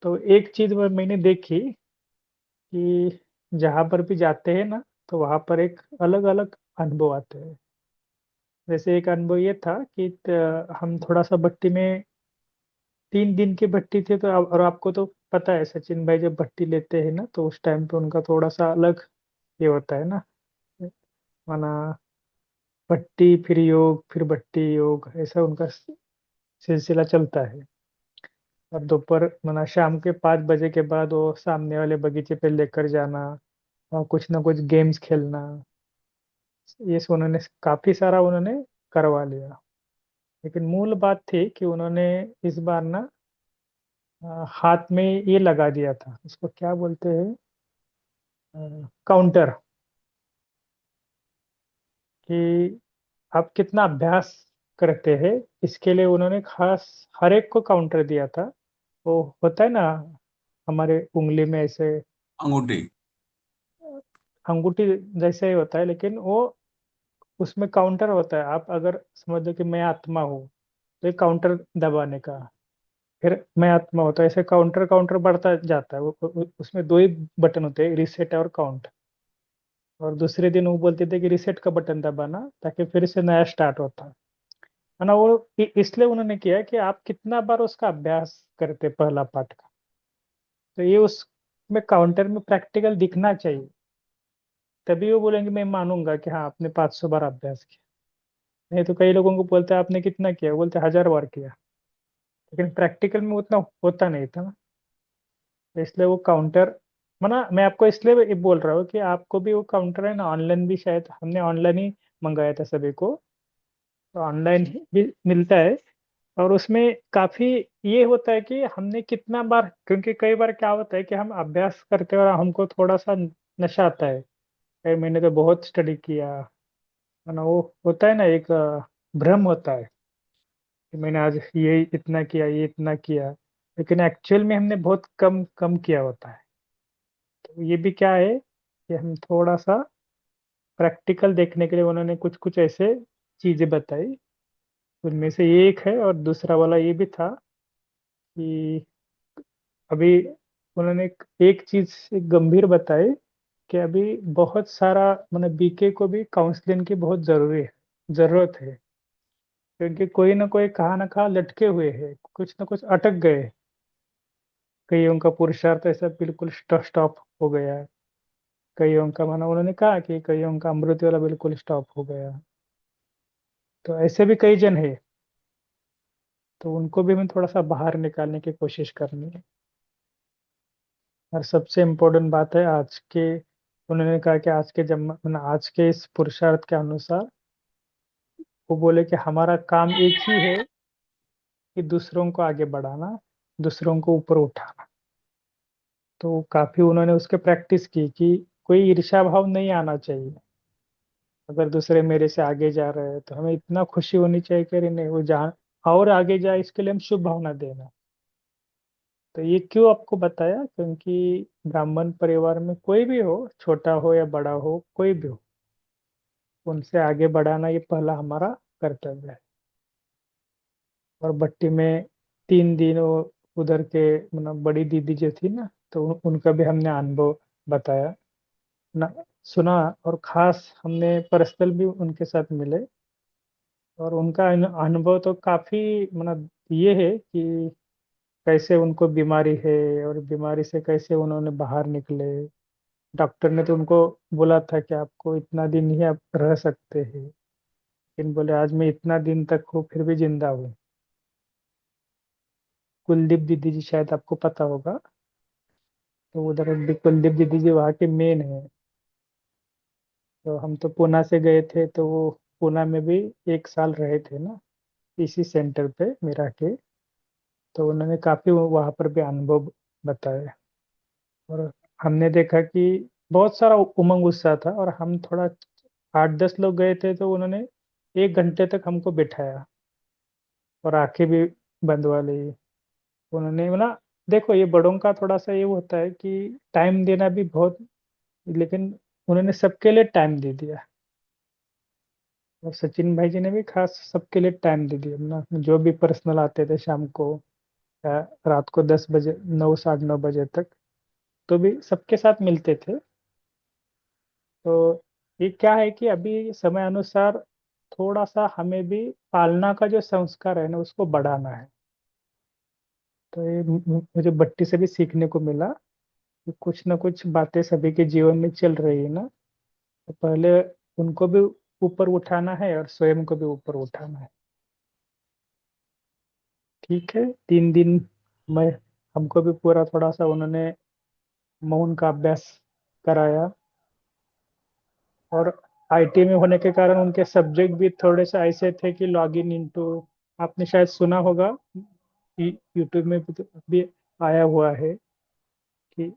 तो एक चीज वो मैंने देखी कि जहाँ पर भी जाते हैं ना, तो वहाँ पर एक अलग अलग अनुभव आते हैं। जैसे एक अनुभव ये था कि हम थोड़ा सा भट्टी में, 3 दिन की भट्टी थी, तो और आपको तो पता है, सचिन भाई जब भट्टी लेते हैं ना, तो उस टाइम पे उनका थोड़ा सा अलग ये होता है ना, माना भट्टी फिर योग फिर भट्टी योग, ऐसा उनका सिलसिला चलता है। और दोपहर, माना शाम के 5 बजे के बाद वो सामने वाले बगीचे पे लेकर जाना और कुछ ना कुछ गेम्स खेलना, ये सब उन्होंने काफी सारा उन्होंने करवा लिया। लेकिन मूल बात थी कि उन्होंने इस बार ना हाथ में ये लगा दिया था, उसको क्या बोलते हैं, काउंटर, कि आप कितना अभ्यास करते हैं, इसके लिए उन्होंने खास हर एक को काउंटर दिया था। वो होता है ना, हमारे उंगली में ऐसे अंगूठी। अंगूठी जैसे ही होता है, लेकिन वो उसमें काउंटर होता है। आप अगर समझ लो कि मैं आत्मा हूँ, तो एक काउंटर दबाने का, फिर मैं आत्मा होता है, ऐसे काउंटर काउंटर बढ़ता जाता है। उसमें 2 ही बटन होते हैं, रिसेट और काउंट। और दूसरे दिन वो बोलते थे कि रिसेट का बटन दबाना, ताकि फिर से नया स्टार्ट होता है ना। वो इसलिए उन्होंने किया कि आप कितना बार उसका अभ्यास करते पहला पाठ का, तो ये उसमें काउंटर में प्रैक्टिकल दिखना चाहिए। तभी वो बोलेंगे मैं मानूंगा कि हाँ आपने 500 बार अभ्यास किया। नहीं तो कई लोगों को बोलते हैं आपने कितना किया, वो बोलते 1000 बार किया, लेकिन प्रैक्टिकल में उतना होता नहीं था ना। तो इसलिए वो काउंटर, मना मैं आपको इसलिए ये बोल रहा हूँ कि आपको भी वो काउंटर है ना, ऑनलाइन भी शायद हमने ऑनलाइन ही मंगाया था सभी को, तो ऑनलाइन भी मिलता है। और उसमें काफी ये होता है कि हमने कितना बार, क्योंकि कई बार क्या होता है कि हम अभ्यास करते हैं और हमको थोड़ा सा नशा आता है, मैंने तो बहुत स्टडी किया, है ना, वो होता है ना एक भ्रम होता है कि मैंने आज ये इतना किया, ये इतना किया, लेकिन एक्चुअल में हमने बहुत कम कम किया होता है। तो ये भी क्या है कि हम थोड़ा सा प्रैक्टिकल देखने के लिए उन्होंने कुछ कुछ ऐसे चीजें बताई। उनमें से ये एक है, और दूसरा वाला ये भी था कि अभी उन्होंने एक चीज एक गंभीर बताई कि अभी बहुत सारा मतलब बीके को भी काउंसलिंग की बहुत जरूरत है, क्योंकि कोई ना कोई कहाँ ना कहाँ लटके हुए हैं, कुछ ना कुछ अटक गए। कईयों का पुरुषार्थ ऐसा बिल्कुल स्टॉप हो गया है। कईयों का माना उन्होंने कहा कि कईयों का अमृत वाला बिल्कुल स्टॉप हो गया। तो ऐसे भी कई जन है, तो उनको भी हमें थोड़ा सा बाहर निकालने की कोशिश करनी है। और सबसे इम्पोर्टेंट बात है आज के, उन्होंने कहा कि आज के मतलब आज के इस पुरुषार्थ के अनुसार वो बोले कि हमारा काम एक ही है कि दूसरों को आगे बढ़ाना, दूसरों को ऊपर उठाना। तो काफी उन्होंने उसके प्रैक्टिस की कि कोई ईर्ष्या भाव नहीं आना चाहिए। अगर दूसरे मेरे से आगे जा रहे हैं तो हमें इतना खुशी होनी चाहिए कि अरे नहीं वो जान और आगे जाए, इसके लिए हम शुभ भावना देना। तो ये क्यों आपको बताया, क्योंकि ब्राह्मण परिवार में कोई भी हो, छोटा हो या बड़ा हो, कोई भी हो, उनसे आगे बढ़ाना ये पहला हमारा कर्तव्य है। और भट्टी में 3 दिन उधर के मतलब बड़ी दीदी जो थी ना, तो उनका भी हमने अनुभव बताया ना, सुना। और खास हमने पर्सनल भी उनके साथ मिले, और उनका अनुभव तो काफी मतलब ये है कि कैसे उनको बीमारी है और बीमारी से कैसे उन्होंने बाहर निकले। डॉक्टर ने तो उनको बोला था कि आपको इतना दिन ही आप रह सकते हैं, लेकिन बोले आज मैं इतना दिन तक हूँ फिर भी जिंदा हूँ। कुलदीप दीदी जी शायद आपको पता होगा। तो उधर भी कुलदीप दीदी जी वहाँ के मेन है। तो हम तो पूना से गए थे, तो वो पूना में भी 1 साल रहे थे ना, इसी सेंटर पे मेरा के। तो उन्होंने काफी वहाँ पर भी अनुभव बताए। और हमने देखा कि बहुत सारा उमंग उत्साह था, और हम थोड़ा 8-10 लोग गए थे, तो उन्होंने 1 घंटे तक हमको बिठाया और आंखें भी बंदवा ली। उन्होंने बोला देखो ये बड़ों का थोड़ा सा ये होता है कि टाइम देना भी बहुत, लेकिन उन्होंने सबके लिए टाइम दे दिया। और सचिन भाई जी ने भी खास सबके लिए टाइम दे दिया ना, जो भी पर्सनल आते थे शाम को या रात को 10 बजे, 9, 9:30 बजे तक, तो भी सबके साथ मिलते थे। तो ये क्या है कि अभी समय अनुसार थोड़ा सा हमें भी पालना का जो संस्कार है ना उसको बढ़ाना है। तो ये मुझे बट्टी से भी सीखने को मिला कि कुछ ना कुछ बातें सभी के जीवन में चल रही है ना, तो पहले उनको भी ऊपर उठाना है और स्वयं को भी ऊपर उठाना है। ठीक है, 3 दिन में हमको भी पूरा थोड़ा सा उन्होंने मौन का अभ्यास कराया। और आईटी में होने के कारण उनके सब्जेक्ट भी थोड़े से ऐसे थे कि लॉगिन इनटू, आपने शायद सुना होगा, यूट्यूब में भी आया हुआ है कि,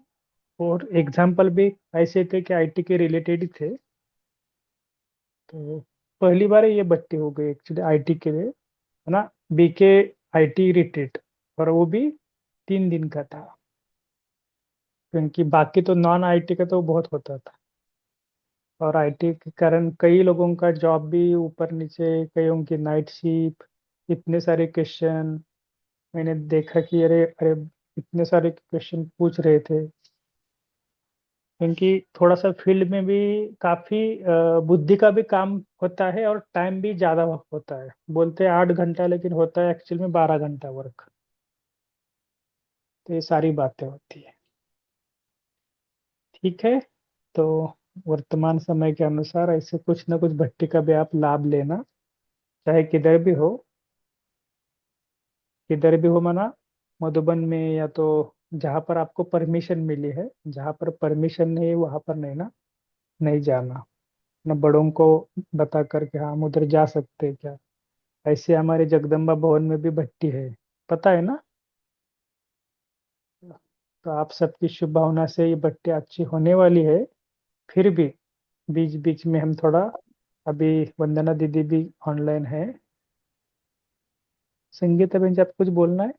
और एग्जाम्पल भी ऐसे थे कि आईटी के रिलेटेड ही थे। तो पहली बार ये बट्टी हो गई एक्चुअली आईटी के लिए, है ना, बीके आईटी रिट्रीट, और वो भी 3 दिन का था, क्योंकि बाकी तो नॉन आईटी का तो बहुत होता था। और आईटी के कारण कई लोगों का जॉब भी ऊपर नीचे, कईयों की नाइट शिफ्ट, इतने सारे क्वेश्चन मैंने देखा कि अरे अरे इतने सारे क्वेश्चन पूछ रहे थे, क्योंकि थोड़ा सा फील्ड में भी काफी बुद्धि का भी काम होता है और टाइम भी ज्यादा होता है। बोलते हैं 8 घंटा, लेकिन होता है एक्चुअल में 12 घंटा वर्क। तो ये सारी बातें होती है। ठीक है, तो वर्तमान समय के अनुसार ऐसे कुछ ना कुछ भट्टी का भी आप लाभ लेना, चाहे किधर भी हो। किधर भी हो माना मधुबन में, या तो जहाँ पर आपको परमिशन मिली है, जहाँ पर परमिशन नहीं है वहाँ पर नहीं ना, नहीं जाना ना, बड़ों को बता करके हाँ हम उधर जा सकते हैं क्या। ऐसे हमारे जगदम्बा भवन में भी भट्टी है, पता है ना। तो आप सबकी शुभ भावना से ये भट्टी अच्छी होने वाली है। फिर भी बीच बीच में हम थोड़ा, अभी वंदना दीदी भी ऑनलाइन है, संगीता बहन जी, आपको कुछ बोलना है?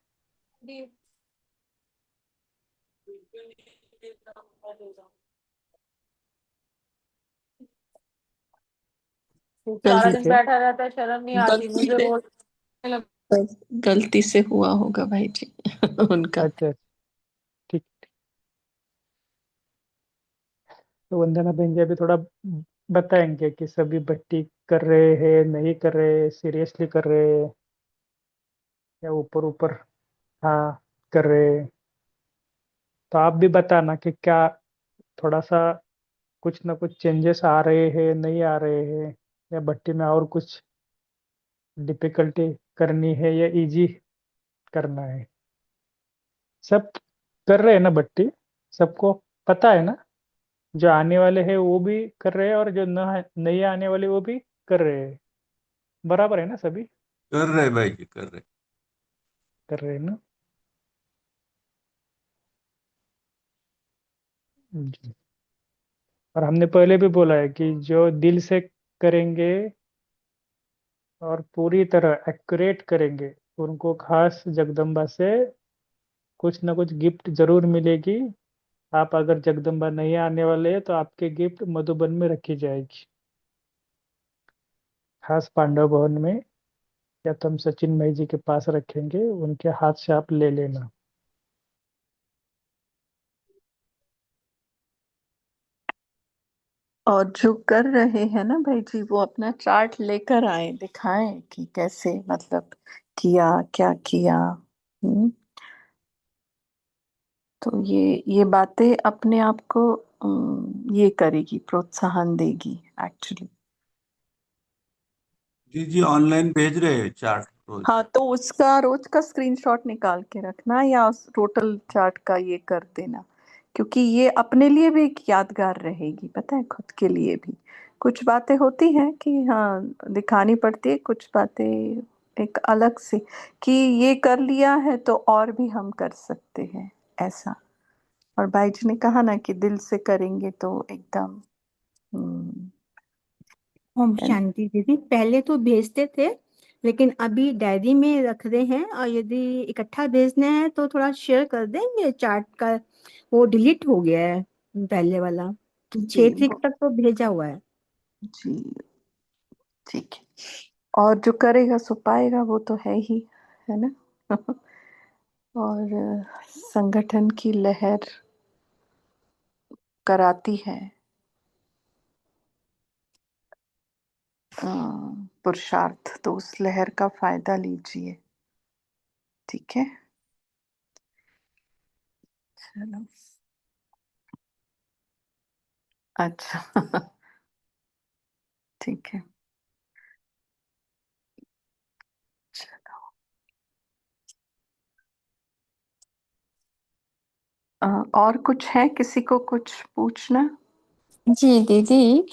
सारा ठीक दिन है। बैठा रहता है, शर्म नहीं आती गलती मुझे से बोलने लगता है। गलती से हुआ होगा भाई जी उनका। अच्छा, ठीक। तो वंदना बहन जी अभी थोड़ा बताएंगे कि सभी भट्टी कर रहे हैं, नहीं कर रहे, सीरियसली कर रहे हैं, या ऊपर ऊपर हाँ कर रहे हैं। तो आप भी बताना कि क्या थोड़ा सा कुछ ना कुछ चेंजेस आ रहे हैं, नहीं आ रहे हैं, या भट्टी में और कुछ डिफिकल्टी करनी है या इजी करना है। सब कर रहे हैं ना भट्टी? सबको पता है ना? जो आने वाले हैं वो भी कर रहे हैं, और जो न नहीं आने वाले वो भी कर रहे हैं। बराबर है ना? सभी कर रहे भाई जी, कर रहे। कर रहे हैं ना? जी। और हमने पहले भी बोला है कि जो दिल से करेंगे और पूरी तरह एक्यूरेट करेंगे, उनको खास जगदम्बा से कुछ ना कुछ गिफ्ट जरूर मिलेगी। आप अगर जगदम्बा नहीं आने वाले हैं तो आपके गिफ्ट मधुबन में रखी जाएगी, खास पांडव भवन में, या तो हम सचिन भाई जी के पास रखेंगे, उनके हाथ से आप ले लेना। और जो कर रहे हैं ना भाई जी, वो अपना चार्ट लेकर आए, दिखाएं कि कैसे मतलब किया, क्या किया। तो ये बातें अपने आप को ये करेगी, प्रोत्साहन देगी एक्चुअली। जी जी, ऑनलाइन भेज रहे हैं चार्ट रोज। हाँ, तो उसका रोज का स्क्रीनशॉट निकाल के रखना, या उस टोटल चार्ट का ये कर देना, क्योंकि ये अपने लिए भी एक यादगार रहेगी, पता है, खुद के लिए भी। कुछ बातें होती हैं कि हाँ दिखानी पड़ती है, कुछ बातें एक अलग से, कि ये कर लिया है तो और भी हम कर सकते हैं, ऐसा। और भाई जी ने कहा ना कि दिल से करेंगे तो एकदम हम्म, ओम है ना? शांति दीदी, पहले तो भेजते थे लेकिन अभी डायरी में रख रहे हैं, और यदि इकट्ठा भेजना है तो थोड़ा शेयर कर देंगे चार्ट का। वो डिलीट हो गया है पहले वाला, जी 6 तारीख तक तो भेजा हुआ है। जी, ठीक है। और जो करेगा सो पाएगा, वो तो है ही, है ना? और संगठन की लहर कराती है अ, पुरुषार्थ, तो उस लहर का फायदा लीजिए। ठीक है, चलो। अच्छा ठीक है, चलो। और कुछ है, किसी को कुछ पूछना? जी दीदी,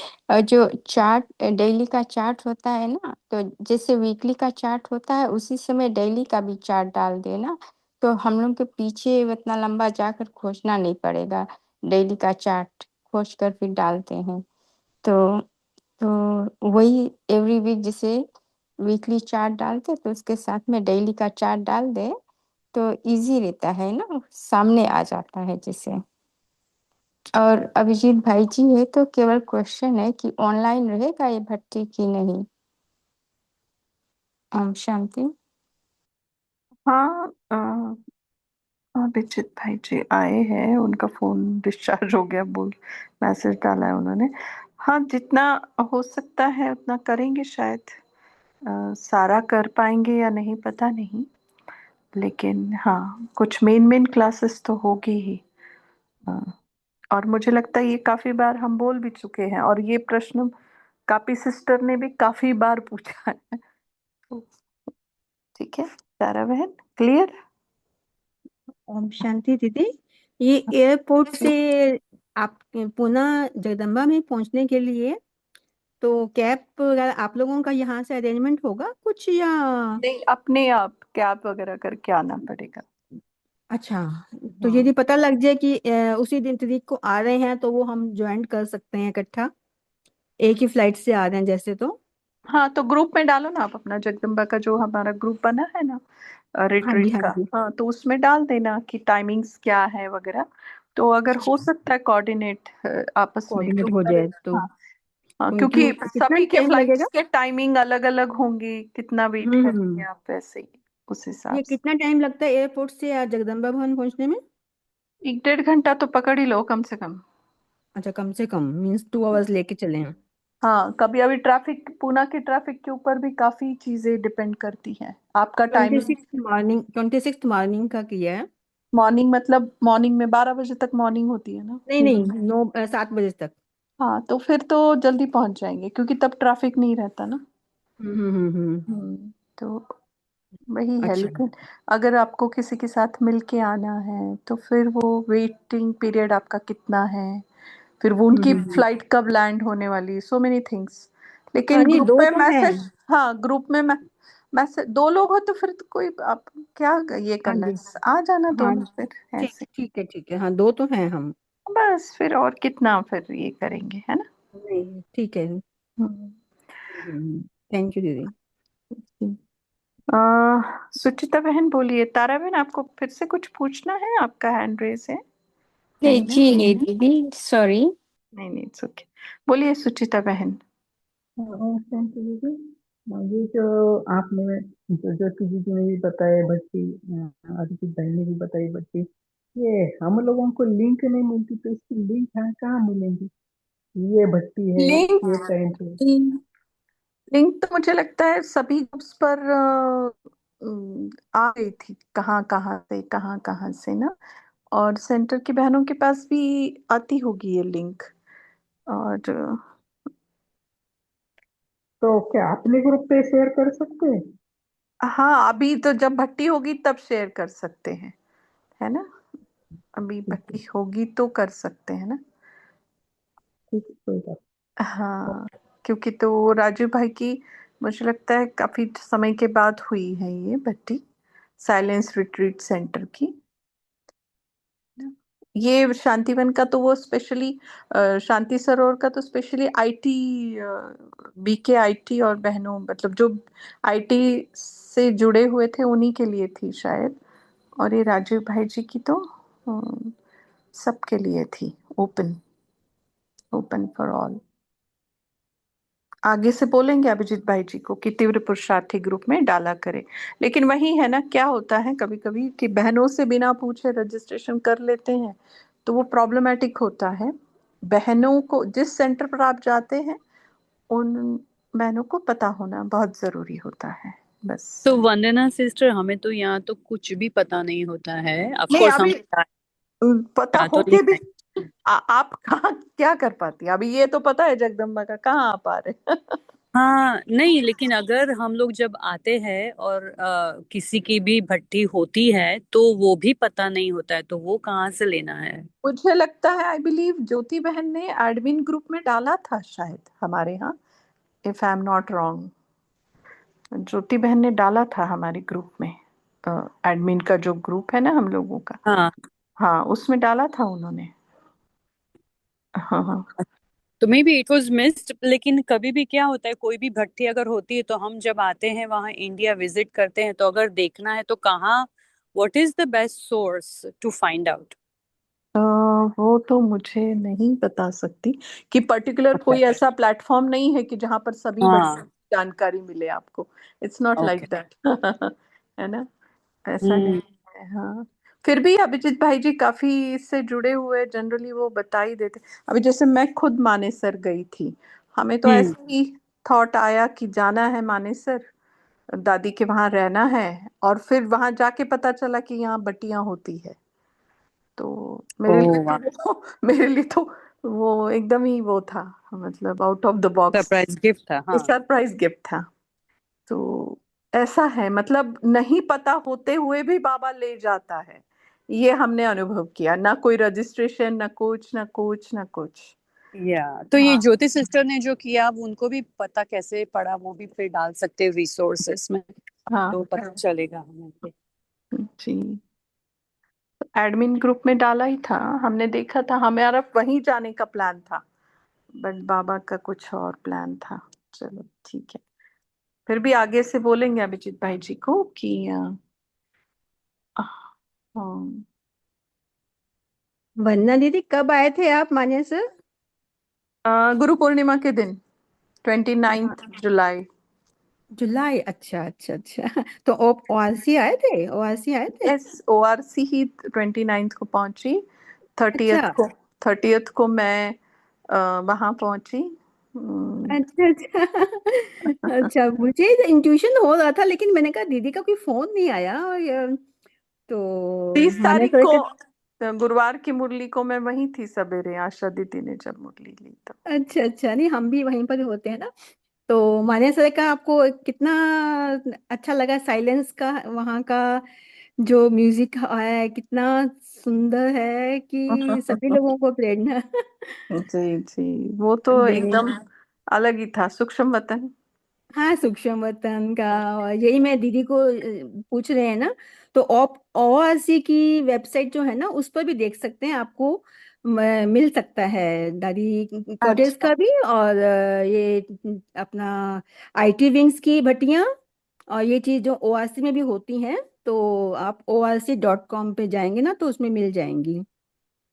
जो चार्ट डेली का चार्ट होता है ना, तो जैसे वीकली का चार्ट होता है उसी समय डेली का भी चार्ट डाल देना, तो हम लोग के पीछे इतना लंबा जाकर खोजना नहीं पड़ेगा। डेली का चार्ट खोज कर फिर डालते हैं, तो वही एवरी वीक जैसे वीकली चार्ट डालते तो उसके साथ में डेली का चार्ट डाल दे तो इजी रहता है ना, सामने आ जाता है जैसे। और अभिजीत भाई जी है तो केवल क्वेश्चन है कि ऑनलाइन रहेगा ये भर्ती की नहीं। ओम शांति। हाँ, अभिजीत भाई जी आए हैं, उनका फोन डिस्चार्ज हो गया, बोल मैसेज डाला है उन्होंने। हाँ, जितना हो सकता है उतना करेंगे शायद। सारा कर पाएंगे या नहीं पता नहीं, लेकिन हाँ कुछ मेन मेन क्लासेस तो होगी ही। अ, और मुझे लगता है ये काफी बार हम बोल भी चुके हैं, और ये प्रश्न कापी सिस्टर ने भी काफी बार पूछा है। तो ठीक है, तारा बहन, क्लियर? ओम शांति दीदी, ये एयरपोर्ट से आप पुनः जगदम्बा में पहुंचने के लिए तो कैब वगैरह आप लोगों का यहाँ से अरेंजमेंट होगा कुछ, या? नहीं, अपने आप कैब वगैरह करके आना पड़ेगा। अच्छा, तो हाँ यदि पता लग जाए कि उसी दिन तारीख को आ रहे हैं तो वो हम ज्वाइन कर सकते हैं इकट्ठा, एक ही फ्लाइट से आ रहे हैं जैसे तो। हाँ तो ग्रुप में डालो ना आप अपना, जगदम्बा का जो हमारा ग्रुप बना है ना हाँ जी रिट्रीट हाँ का, जी, हाँ तो उसमें डाल देना कि टाइमिंग्स क्या है वगैरह। तो अगर हो सकता है कोऑर्डिनेट आपस में कोऑर्डिनेट ग्रुप हो करें। जाए तो। हाँ हाँ, क्योंकि कितना सभी के टाइम फ्लाइट्स लगेगा? के टाइमिंग अलग अलग होंगी, कितना वेट करेंगे हम्म। आप वैसे ही उस हिसाब ये से। कितना टाइम लगता है एयरपोर्ट से या जगदम्बा भवन पहुंचने में? 1 1.5 घंटा तो पकड़ ही लो कम से कम। अच्छा, कम से कम मीन्स 2 आवर्स लेके चले हैं। हाँ कभी अभी ट्रैफिक, पूना के ट्रैफिक के ऊपर भी काफी चीजें डिपेंड करती हैं आपका twenty timing. Six morning 26 morning का किया है। मॉर्निंग मतलब मॉर्निंग में 12 बजे तक मॉर्निंग होती है ना। नहीं नहीं, 7 बजे तक। हाँ तो फिर तो जल्दी पहुंच जाएंगे क्योंकि तब ट्रैफिक नहीं रहता ना। हम्म। तो वही है, अच्छा। लेकिन अगर आपको किसी के साथ मिलके आना है तो फिर वो वेटिंग पीरियड आपका कितना है, फिर वो उनकी हम्म। फ्लाइट कब लैंड होने वाली, सो मेनी थिंग्स। हाँ लेकिन नहीं, ग्रुप दो में तो है। मैसेज, हाँ ग्रुप में मैसेज 2 लोग हो तो फिर तो कोई आप क्या ये हाँ करना जी। है, आ जाना हाँ, दोनों फिर ठीक ऐसे। ठीक है ठीक है, हाँ 2 तो हैं हम। बस फिर और कितना फिर ये करेंगे, है ना। नहीं ठीक है। हम्म। थैंक यू दीदी। सुचिता बहन बोलिए। तारा बहन आपको फिर से कुछ पूछना है, आपका हैंड रेस है। नहीं नहीं ना। जी, नहीं दीदी, सॉरी। नहीं नहीं इट्स ओके। बोलिए सुचिता बहन। थैंक यू दीदी। ये जो आपने जो ज्योति दीदी ने भी बताया भट्टी, अदिति भाई ने भी बताई भट्टी, ये हम लोगों को लिंक नहीं मिलती, तो इसकी लिंक कहाँ कहाँ मिलेंगी? ये भट्टी है, लिंक, ये टेंट है। लिंक तो मुझे लगता है सभी ग्रुप्स पर आ गई थी, कहाँ कहाँ से ना। और सेंटर की बहनों के पास भी आती होगी ये लिंक। और तो क्या अपने ग्रुप पे शेयर कर सकते हैं? हाँ अभी तो जब भट्टी होगी तब शेयर कर सकते हैं, है ना। अभी ठीक है, भट्टी होगी तो कर सकते हैं ना। ठीक है, कोई बात हाँ क्योंकि तो राजू भाई की मुझे लगता है काफी समय के बाद हुई है ये भट्टी, साइलेंस रिट्रीट सेंटर की। ये शांतिवन का तो वो स्पेशली, शांति सरोवर का तो स्पेशली आईटी, बीके आईटी और बहनों मतलब जो आईटी से जुड़े हुए थे उन्हीं के लिए थी शायद। और ये राजीव भाई जी की तो सबके लिए थी, ओपन, ओपन फॉर ऑल। आगे से बोलेंगे अभिजीत भाई जी को कि तीव्र पुरुषार्थी ग्रुप में डाला करे। लेकिन वही है ना, क्या होता है कभी कभी कि बहनों से बिना पूछे रजिस्ट्रेशन कर लेते हैं, तो वो प्रॉब्लमेटिक होता है। बहनों को जिस सेंटर पर आप जाते हैं उन बहनों को पता होना बहुत जरूरी होता है, बस। तो वंदना सिस्टर, हमें तो यहाँ तो कुछ भी पता नहीं होता है। ऑफ नहीं कोर्स हम अभी पता जा तो नहीं होके भी पाएंगे। आप कहाँ क्या कर पाती है अभी, ये तो पता है जगदम्बा का, कहाँ आप आ रहे। हाँ नहीं, लेकिन अगर हम लोग जब आते हैं और किसी की भी भट्टी होती है तो वो भी पता नहीं होता है, तो वो कहाँ से लेना है? मुझे लगता है आई बिलीव ज्योति बहन ने एडमिन ग्रुप में डाला था शायद हमारे यहाँ, if I am not wrong. Jyoti बहन ने डाला था हमारे ग्रुप में, एडमिन का जो ग्रुप है ना हम लोगों का। हाँ। हाँ उसमें डाला था उन्होंने। हाँ हाँ। तो may be it was missed. लेकिन कभी भी क्या होता है, कोई भी भट्टी अगर होती है तो हम जब आते हैं वहां इंडिया विजिट करते हैं, तो अगर देखना है तो कहाँ, what is the best source to find out? अ, वो तो मुझे नहीं बता सकती कि पर्टिकुलर कोई ऐसा प्लेटफॉर्म नहीं है कि जहां पर सभी बढ़िया हाँ। जानकारी मिले आपको। It's not okay. Like that. है ना, ऐसा हम्म। नहीं है। हाँ फिर भी अभिजीत भाई जी काफी इससे जुड़े हुए, जनरली वो बता ही देते। अभी जैसे मैं खुद मानेसर गई थी, हमें तो हम्म। ऐसे ही थॉट आया कि जाना है मानेसर, दादी के वहां रहना है, और फिर वहां जाके पता चला कि यहाँ बटियां होती है। तो ओ मेरे लिए तो वाह, मेरे लिए तो वो एकदम ही वो था, मतलब out of the box surprise gift था। हाँ। सरप्राइज गिफ्ट था। तो ऐसा है, मतलब नहीं पता होते हुए भी बाबा ले जाता है, ये हमने अनुभव किया। ना कोई रजिस्ट्रेशन, ना कुछ ना कुछ ना कुछ। या तो ये हाँ ज्योति सिस्टर ने जो किया, अब उनको भी पता कैसे पड़ा, वो भी फिर डाल सकते हैं रिसोर्सेस में, हाँ तो पता चलेगा हमें फिर। जी। एडमिन ग्रुप में डाला ही था, हमने देखा था, हमारा वहीं जाने का प्लान था, बट बाबा का कुछ और प्लान था। चलो ठीक है। फिर भी आगे से बोलेंगे अभिजीत भाई जी को कि हाँ। वंदना दीदी, कब आए थे आप मानेसर? गुरु पूर्णिमा के दिन 29 जुलाई। जुलाई, अच्छा अच्छा अच्छा। तो ओआरसी आए थे, ओआरसी आए थे? यस, ओआरसी ही 29 को पहुंची। अच्छा 30th को मैं वहां पहुंची। अच्छा अच्छा। अच्छा, मुझे इंट्यूशन हो रहा था, लेकिन मैंने कहा दीदी का कोई फोन नहीं आया। और तो 30 तारीख मानेसर को का। गुरुवार की मुरली को मैं वहीं थी सवेरे, आशा दीदी ने जब मुरली ली तो। अच्छा अच्छा, नहीं हम भी वहीं पर होते हैं ना। तो मानेसर का आपको कितना अच्छा लगा? साइलेंस का वहाँ का जो म्यूजिक है कितना सुंदर है कि सभी लोगों को प्रेरणा जी जी, वो तो देने। एकदम अलग ही था, सूक्ष्म वतन। हाँ, सूक्ष्म वतन का। और यही मैं दीदी को पूछ रहे हैं ना। तो ओआरसी की वेबसाइट जो है ना, उस पर भी देख सकते हैं आपको। मिल सकता है दादी कॉटेज अच्छा, का भी, और ये अपना आईटी विंग्स की भट्टियाँ, और ये चीज जो ओआरसी में भी होती हैं। तो आप orc.com पे जाएंगे ना, तो उसमें मिल जाएंगी।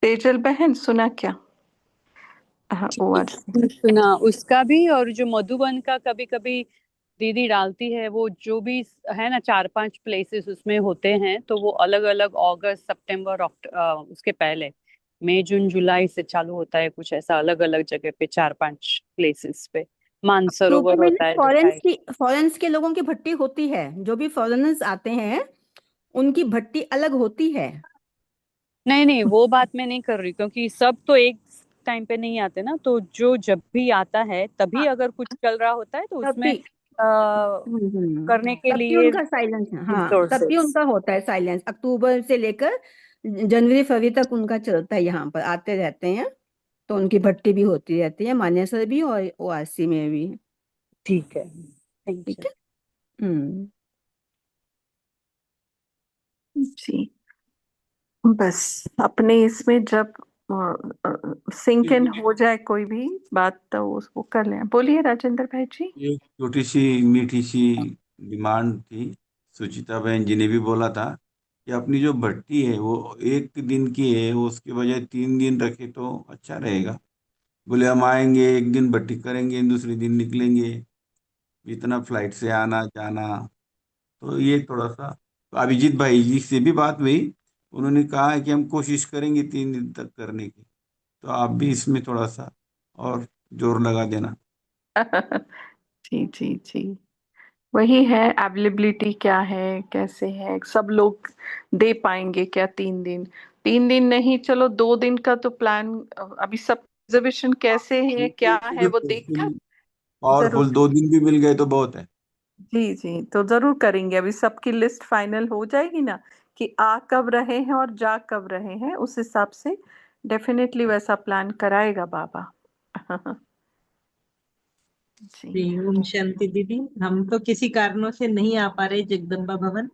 तेजल बहन सुना क्या? हाँ, ओआरसी। सुना उसका भी, और जो मधुबन का कभी कभी दीदी डालती है, वो जो भी है ना, 4-5 प्लेसेस उसमें होते हैं, तो वो अलग अलग अगस्त सितंबर उसके पहले मई जून जुलाई से चालू होता है कुछ ऐसा, अलग अलग जगह पे 4-5 प्लेसेस पे अक्टूबर मानसरोवर में होता है जो फॉरेंस साइड। की, फॉरेंस के लोगों की भट्टी होती है। जो भी फॉरेनर्स आते हैं उनकी भट्टी अलग होती है। नहीं नहीं, वो बात मैं नहीं कर रही, क्योंकि सब तो एक टाइम पे नहीं आते ना, तो जो जब भी आता है तभी हाँ, अगर कुछ चल रहा होता है तो तब उसमें भी। करने के तब भी लिए उनका साइलेंस है, हाँ तब भी रिसोर्सेस। उनका होता है साइलेंस। अक्टूबर से लेकर जनवरी फरवरी तक उनका चलता है, यहाँ पर आते रहते हैं। तो उनकी भट्टी भी होती रहती है, मानेसर भी और ओआरसी में भी। ठीक है, थैंक ठीक यू। है। हम्म। जी, बस अपने इसमें जब सिंक इन हो जाए कोई भी बात, तो उसको कर लें। बोलिए राजेंद्र भाई जी। एक छोटी सी मीठी सी डिमांड थी। सुचिता बहन जी ने भी बोला था कि अपनी जो भट्टी है वो एक दिन की है, वो उसके बजाय 3 दिन रखे तो अच्छा रहेगा। बोले हम आएंगे, एक दिन भट्टी करेंगे, दूसरे दिन निकलेंगे, इतना फ्लाइट से आना जाना। तो ये थोड़ा सा, तो अभिजीत भाई जी से भी बात हुई, उन्होंने कहा है कि हम कोशिश करेंगे 3 दिन तक करने की। तो आप भी इसमें थोड़ा सा और जोर लगा देना। जी जी जी, वही है, अवेलेबिलिटी क्या है, कैसे है, सब लोग दे पाएंगे क्या 3 दिन? 3 दिन नहीं, चलो 2 दिन का तो प्लान। अभी सब रिजर्वेशन कैसे है, क्या है, वो देखकर पावरफुल जरूर। 2 दिन भी मिल गए तो बहुत है। जी जी, तो जरूर करेंगे। अभी सबकी लिस्ट फाइनल हो जाएगी ना, कि आ कब रहे हैं और जा कब रहे हैं, उस हिसाब से डेफिनेटली वैसा प्लान कराएगा बाबा। जी, जी। ओम शांति दीदी। हम तो किसी कारणों से नहीं आ पा रहे जगदम्बा भवन,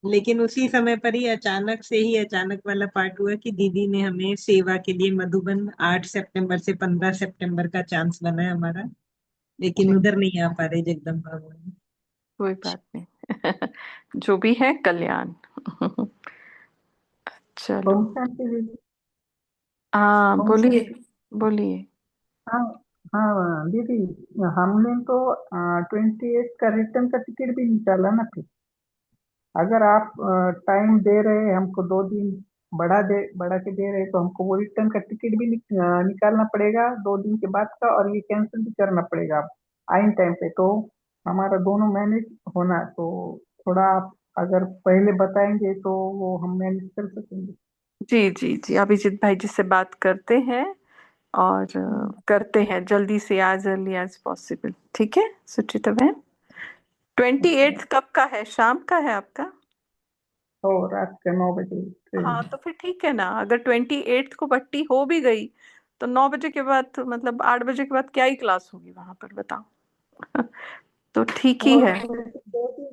लेकिन उसी समय पर ही अचानक से ही अचानक वाला पार्ट हुआ कि दीदी ने हमें सेवा के लिए मधुबन 8 सितंबर से 15 सितंबर का चांस बना है हमारा, लेकिन जी, उधर नहीं आ पा रहे जगदम्बा भवन। कोई बात नहीं। जो भी है कल्याण। चलो। ओम शांति दीदी। हाँ ओम बोलिए, शांति। बोलिए। हाँ हाँ दीदी, हमने तो 28 का रिटर्न का टिकट भी निकाला ना फिर। अगर आप टाइम दे रहे हैं हमको, 2 दिन बढ़ा के दे रहे हैं, तो हमको वो रिटर्न का टिकट भी निकालना पड़ेगा 2 दिन के बाद का, और ये कैंसिल भी करना पड़ेगा आप आइन टाइम पे, तो हमारा दोनों मैनेज होना। तो थोड़ा आप अगर पहले बताएंगे तो वो हम मैनेज कर सकेंगे। जी जी जी, अभिजीत भाई जी से बात करते हैं, और करते हैं जल्दी से, एज अर्ली एज पॉसिबल। ठीक है सुचिता बहन। 28 कब का है, शाम का है आपका? तो रात के 9 बजे ट्रेन हाँ है। तो फिर ठीक है ना, अगर 28 को भट्टी हो भी गई, तो 9 बजे के बाद, तो मतलब 8 बजे के बाद क्या ही क्लास होगी वहां पर, बताओ। तो ठीक ही और है। वैसे 2 दिन,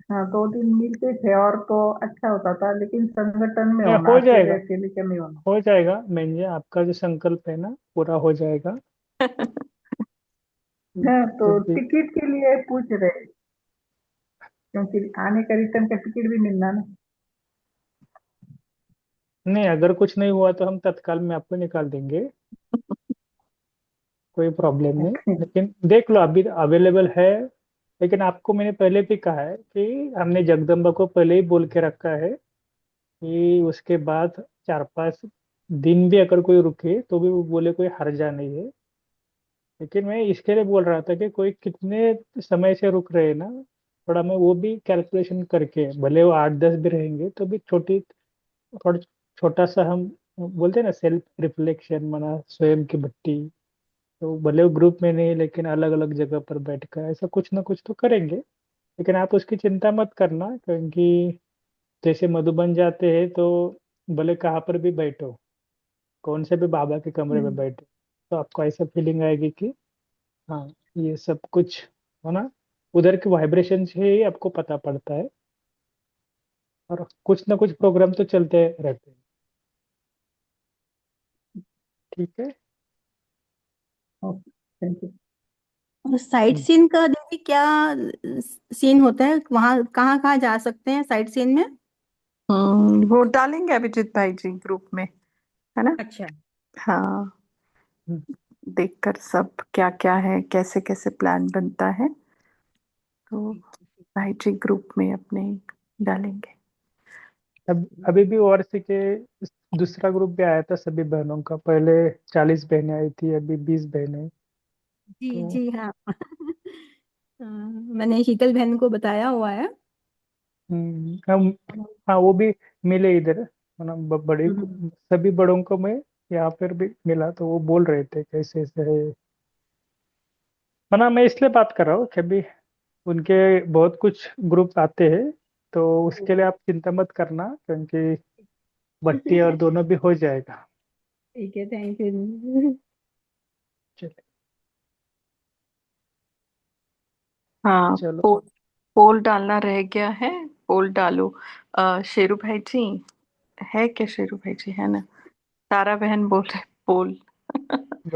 हाँ 2 दिन मिलते थे और तो अच्छा होता था, लेकिन संगठन में नहीं, होना, हो अकेले जाएगा, अकेले के नहीं होना। हो जाएगा। मैं आपका जो संकल्प है ना पूरा हो जाएगा। हाँ, तो क्योंकि टिकट के लिए पूछ रहे, क्योंकि आने का रिटर्न का टिकट भी मिलना ना। नहीं, अगर कुछ नहीं हुआ तो हम तत्काल में आपको निकाल देंगे, कोई प्रॉब्लम नहीं। लेकिन देख लो, अभी अवेलेबल है। लेकिन आपको मैंने पहले भी कहा है कि हमने जगदम्बा को पहले ही बोल के रखा है कि उसके बाद 4-5 दिन भी अगर कोई रुके तो भी वो बोले कोई हर्जा नहीं है। लेकिन मैं इसके लिए बोल रहा था कि कोई कितने समय से रुक रहे हैं ना, थोड़ा मैं वो भी कैलकुलेशन करके, भले वो 8-10 भी रहेंगे तो भी थोड़ा छोटा सा हम बोलते हैं ना, सेल्फ रिफ्लेक्शन, माना स्वयं की भट्टी। तो भले वो ग्रुप में नहीं, लेकिन अलग अलग जगह पर बैठकर ऐसा कुछ ना कुछ तो करेंगे। लेकिन आप उसकी चिंता मत करना, क्योंकि जैसे मधुबन जाते हैं तो भले कहाँ पर भी बैठो, कौन से भी बाबा के कमरे में बैठो, तो आपको ऐसा फीलिंग आएगी कि हाँ, ये सब कुछ है ना, उधर के वाइब्रेशन से ही आपको पता पड़ता है। और कुछ ना कुछ प्रोग्राम तो चलते रहते हैं। ठीक है। Okay, thank you. और साइट हम्म, सीन का दीदी क्या सीन होता है वहाँ, कहाँ कहाँ जा सकते हैं साइट सीन में? वो डालेंगे अभिजीत भाई जी ग्रुप में, है ना? अच्छा। हाँ, हम्म। देखकर सब क्या क्या है, कैसे कैसे प्लान बनता है, तो भाई जी ग्रुप में अपने डालेंगे। अब अभी भी ओआरसी के दूसरा ग्रुप भी आया था सभी बहनों का। पहले 40 बहनें आई थी, अभी 20 बहनें। जी तो जी हाँ। मैंने शीतल बहन को बताया हुआ है। हम, हाँ, वो भी मिले इधर, है ना, बड़े हम्म। सभी बड़ों को मैं यहाँ पर भी मिला, तो वो बोल रहे थे कैसे ऐसे है। मैं इसलिए बात कर रहा हूँ कि अभी उनके बहुत कुछ ग्रुप आते हैं, तो उसके लिए आप चिंता मत करना, क्योंकि भट्टी और दोनों भी हो जाएगा। ठीक है, थैंक यू। चलिए। हाँ, चलो। पोल पोल डालना रह गया है, पोल डालो। शेरू भाई जी है क्या? शेरू भाई जी है ना? तारा बहन बोल रहे पोल।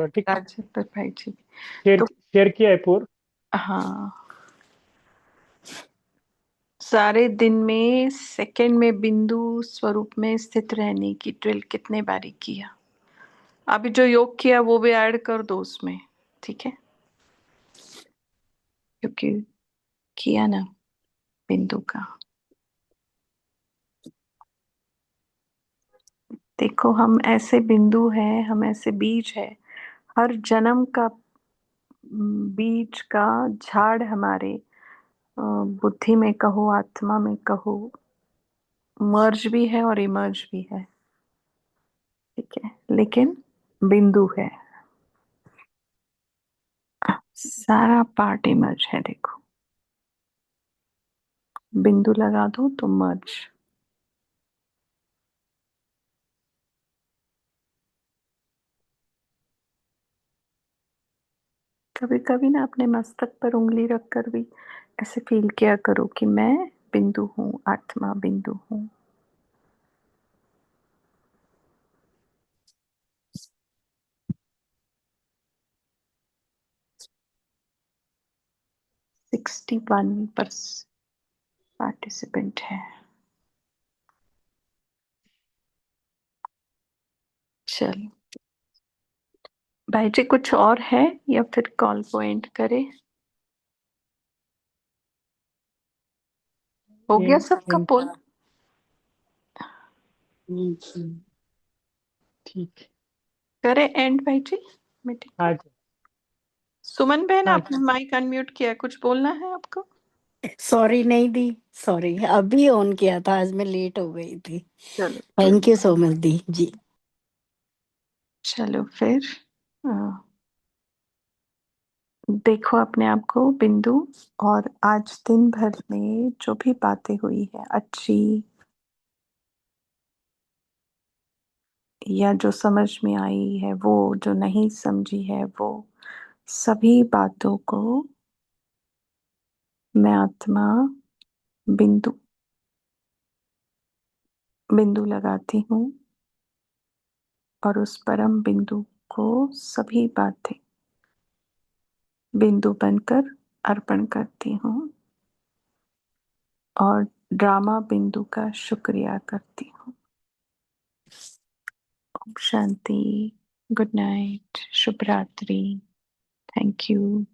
ठीक। राजेंद्र भाई जी। शेयर तो शेयर किया है पूर। हाँ, सारे दिन में सेकंड में बिंदु स्वरूप में स्थित रहने की ड्रिल कितने बारी किया? अभी जो योग किया वो भी ऐड कर दो उसमें, ठीक है? क्योंकि किया ना बिंदु का। देखो, हम ऐसे बिंदु हैं, हम ऐसे बीज है, हर जन्म का बीज का झाड़ हमारे बुद्धि में कहो, आत्मा में कहो, मर्ज भी है और इमर्ज भी है, ठीक है? लेकिन बिंदु है, सारा पार्ट इमर्ज है। देखो, बिंदु लगा दो तो मर्ज। कभी कभी ना अपने मस्तक पर उंगली रखकर भी ऐसे फील किया करो कि मैं बिंदु हूँ, आत्मा बिंदु हूँ। पार्टिसिपेंट है। चलो भाई जी, कुछ और है या फिर कॉल को एंड करें? हो गया सबका इन पोल? ठीक। करें एंड भाई जी मीटिंग? आज। सुमन बहन, हाँ। आपने माइक अनम्यूट किया है, कुछ बोलना है आपको? सॉरी नहीं दी, सॉरी, अभी ऑन किया था, आज मैं लेट हो गई थी। चलो कोई थैंक यू सो मच दी जी। चलो फिर, अ, देखो अपने आप को बिंदु, और आज दिन भर में जो भी बातें हुई है, अच्छी या जो समझ में आई है, वो जो नहीं समझी है, वो सभी बातों को मैं आत्मा बिंदु बिंदु लगाती हूँ, और उस परम बिंदु को सभी बातें बिंदु बनकर अर्पण करती हूँ और ड्रामा बिंदु का शुक्रिया करती हूँ। ओम शांति। Good night. शुभ रात्रि। Thank you.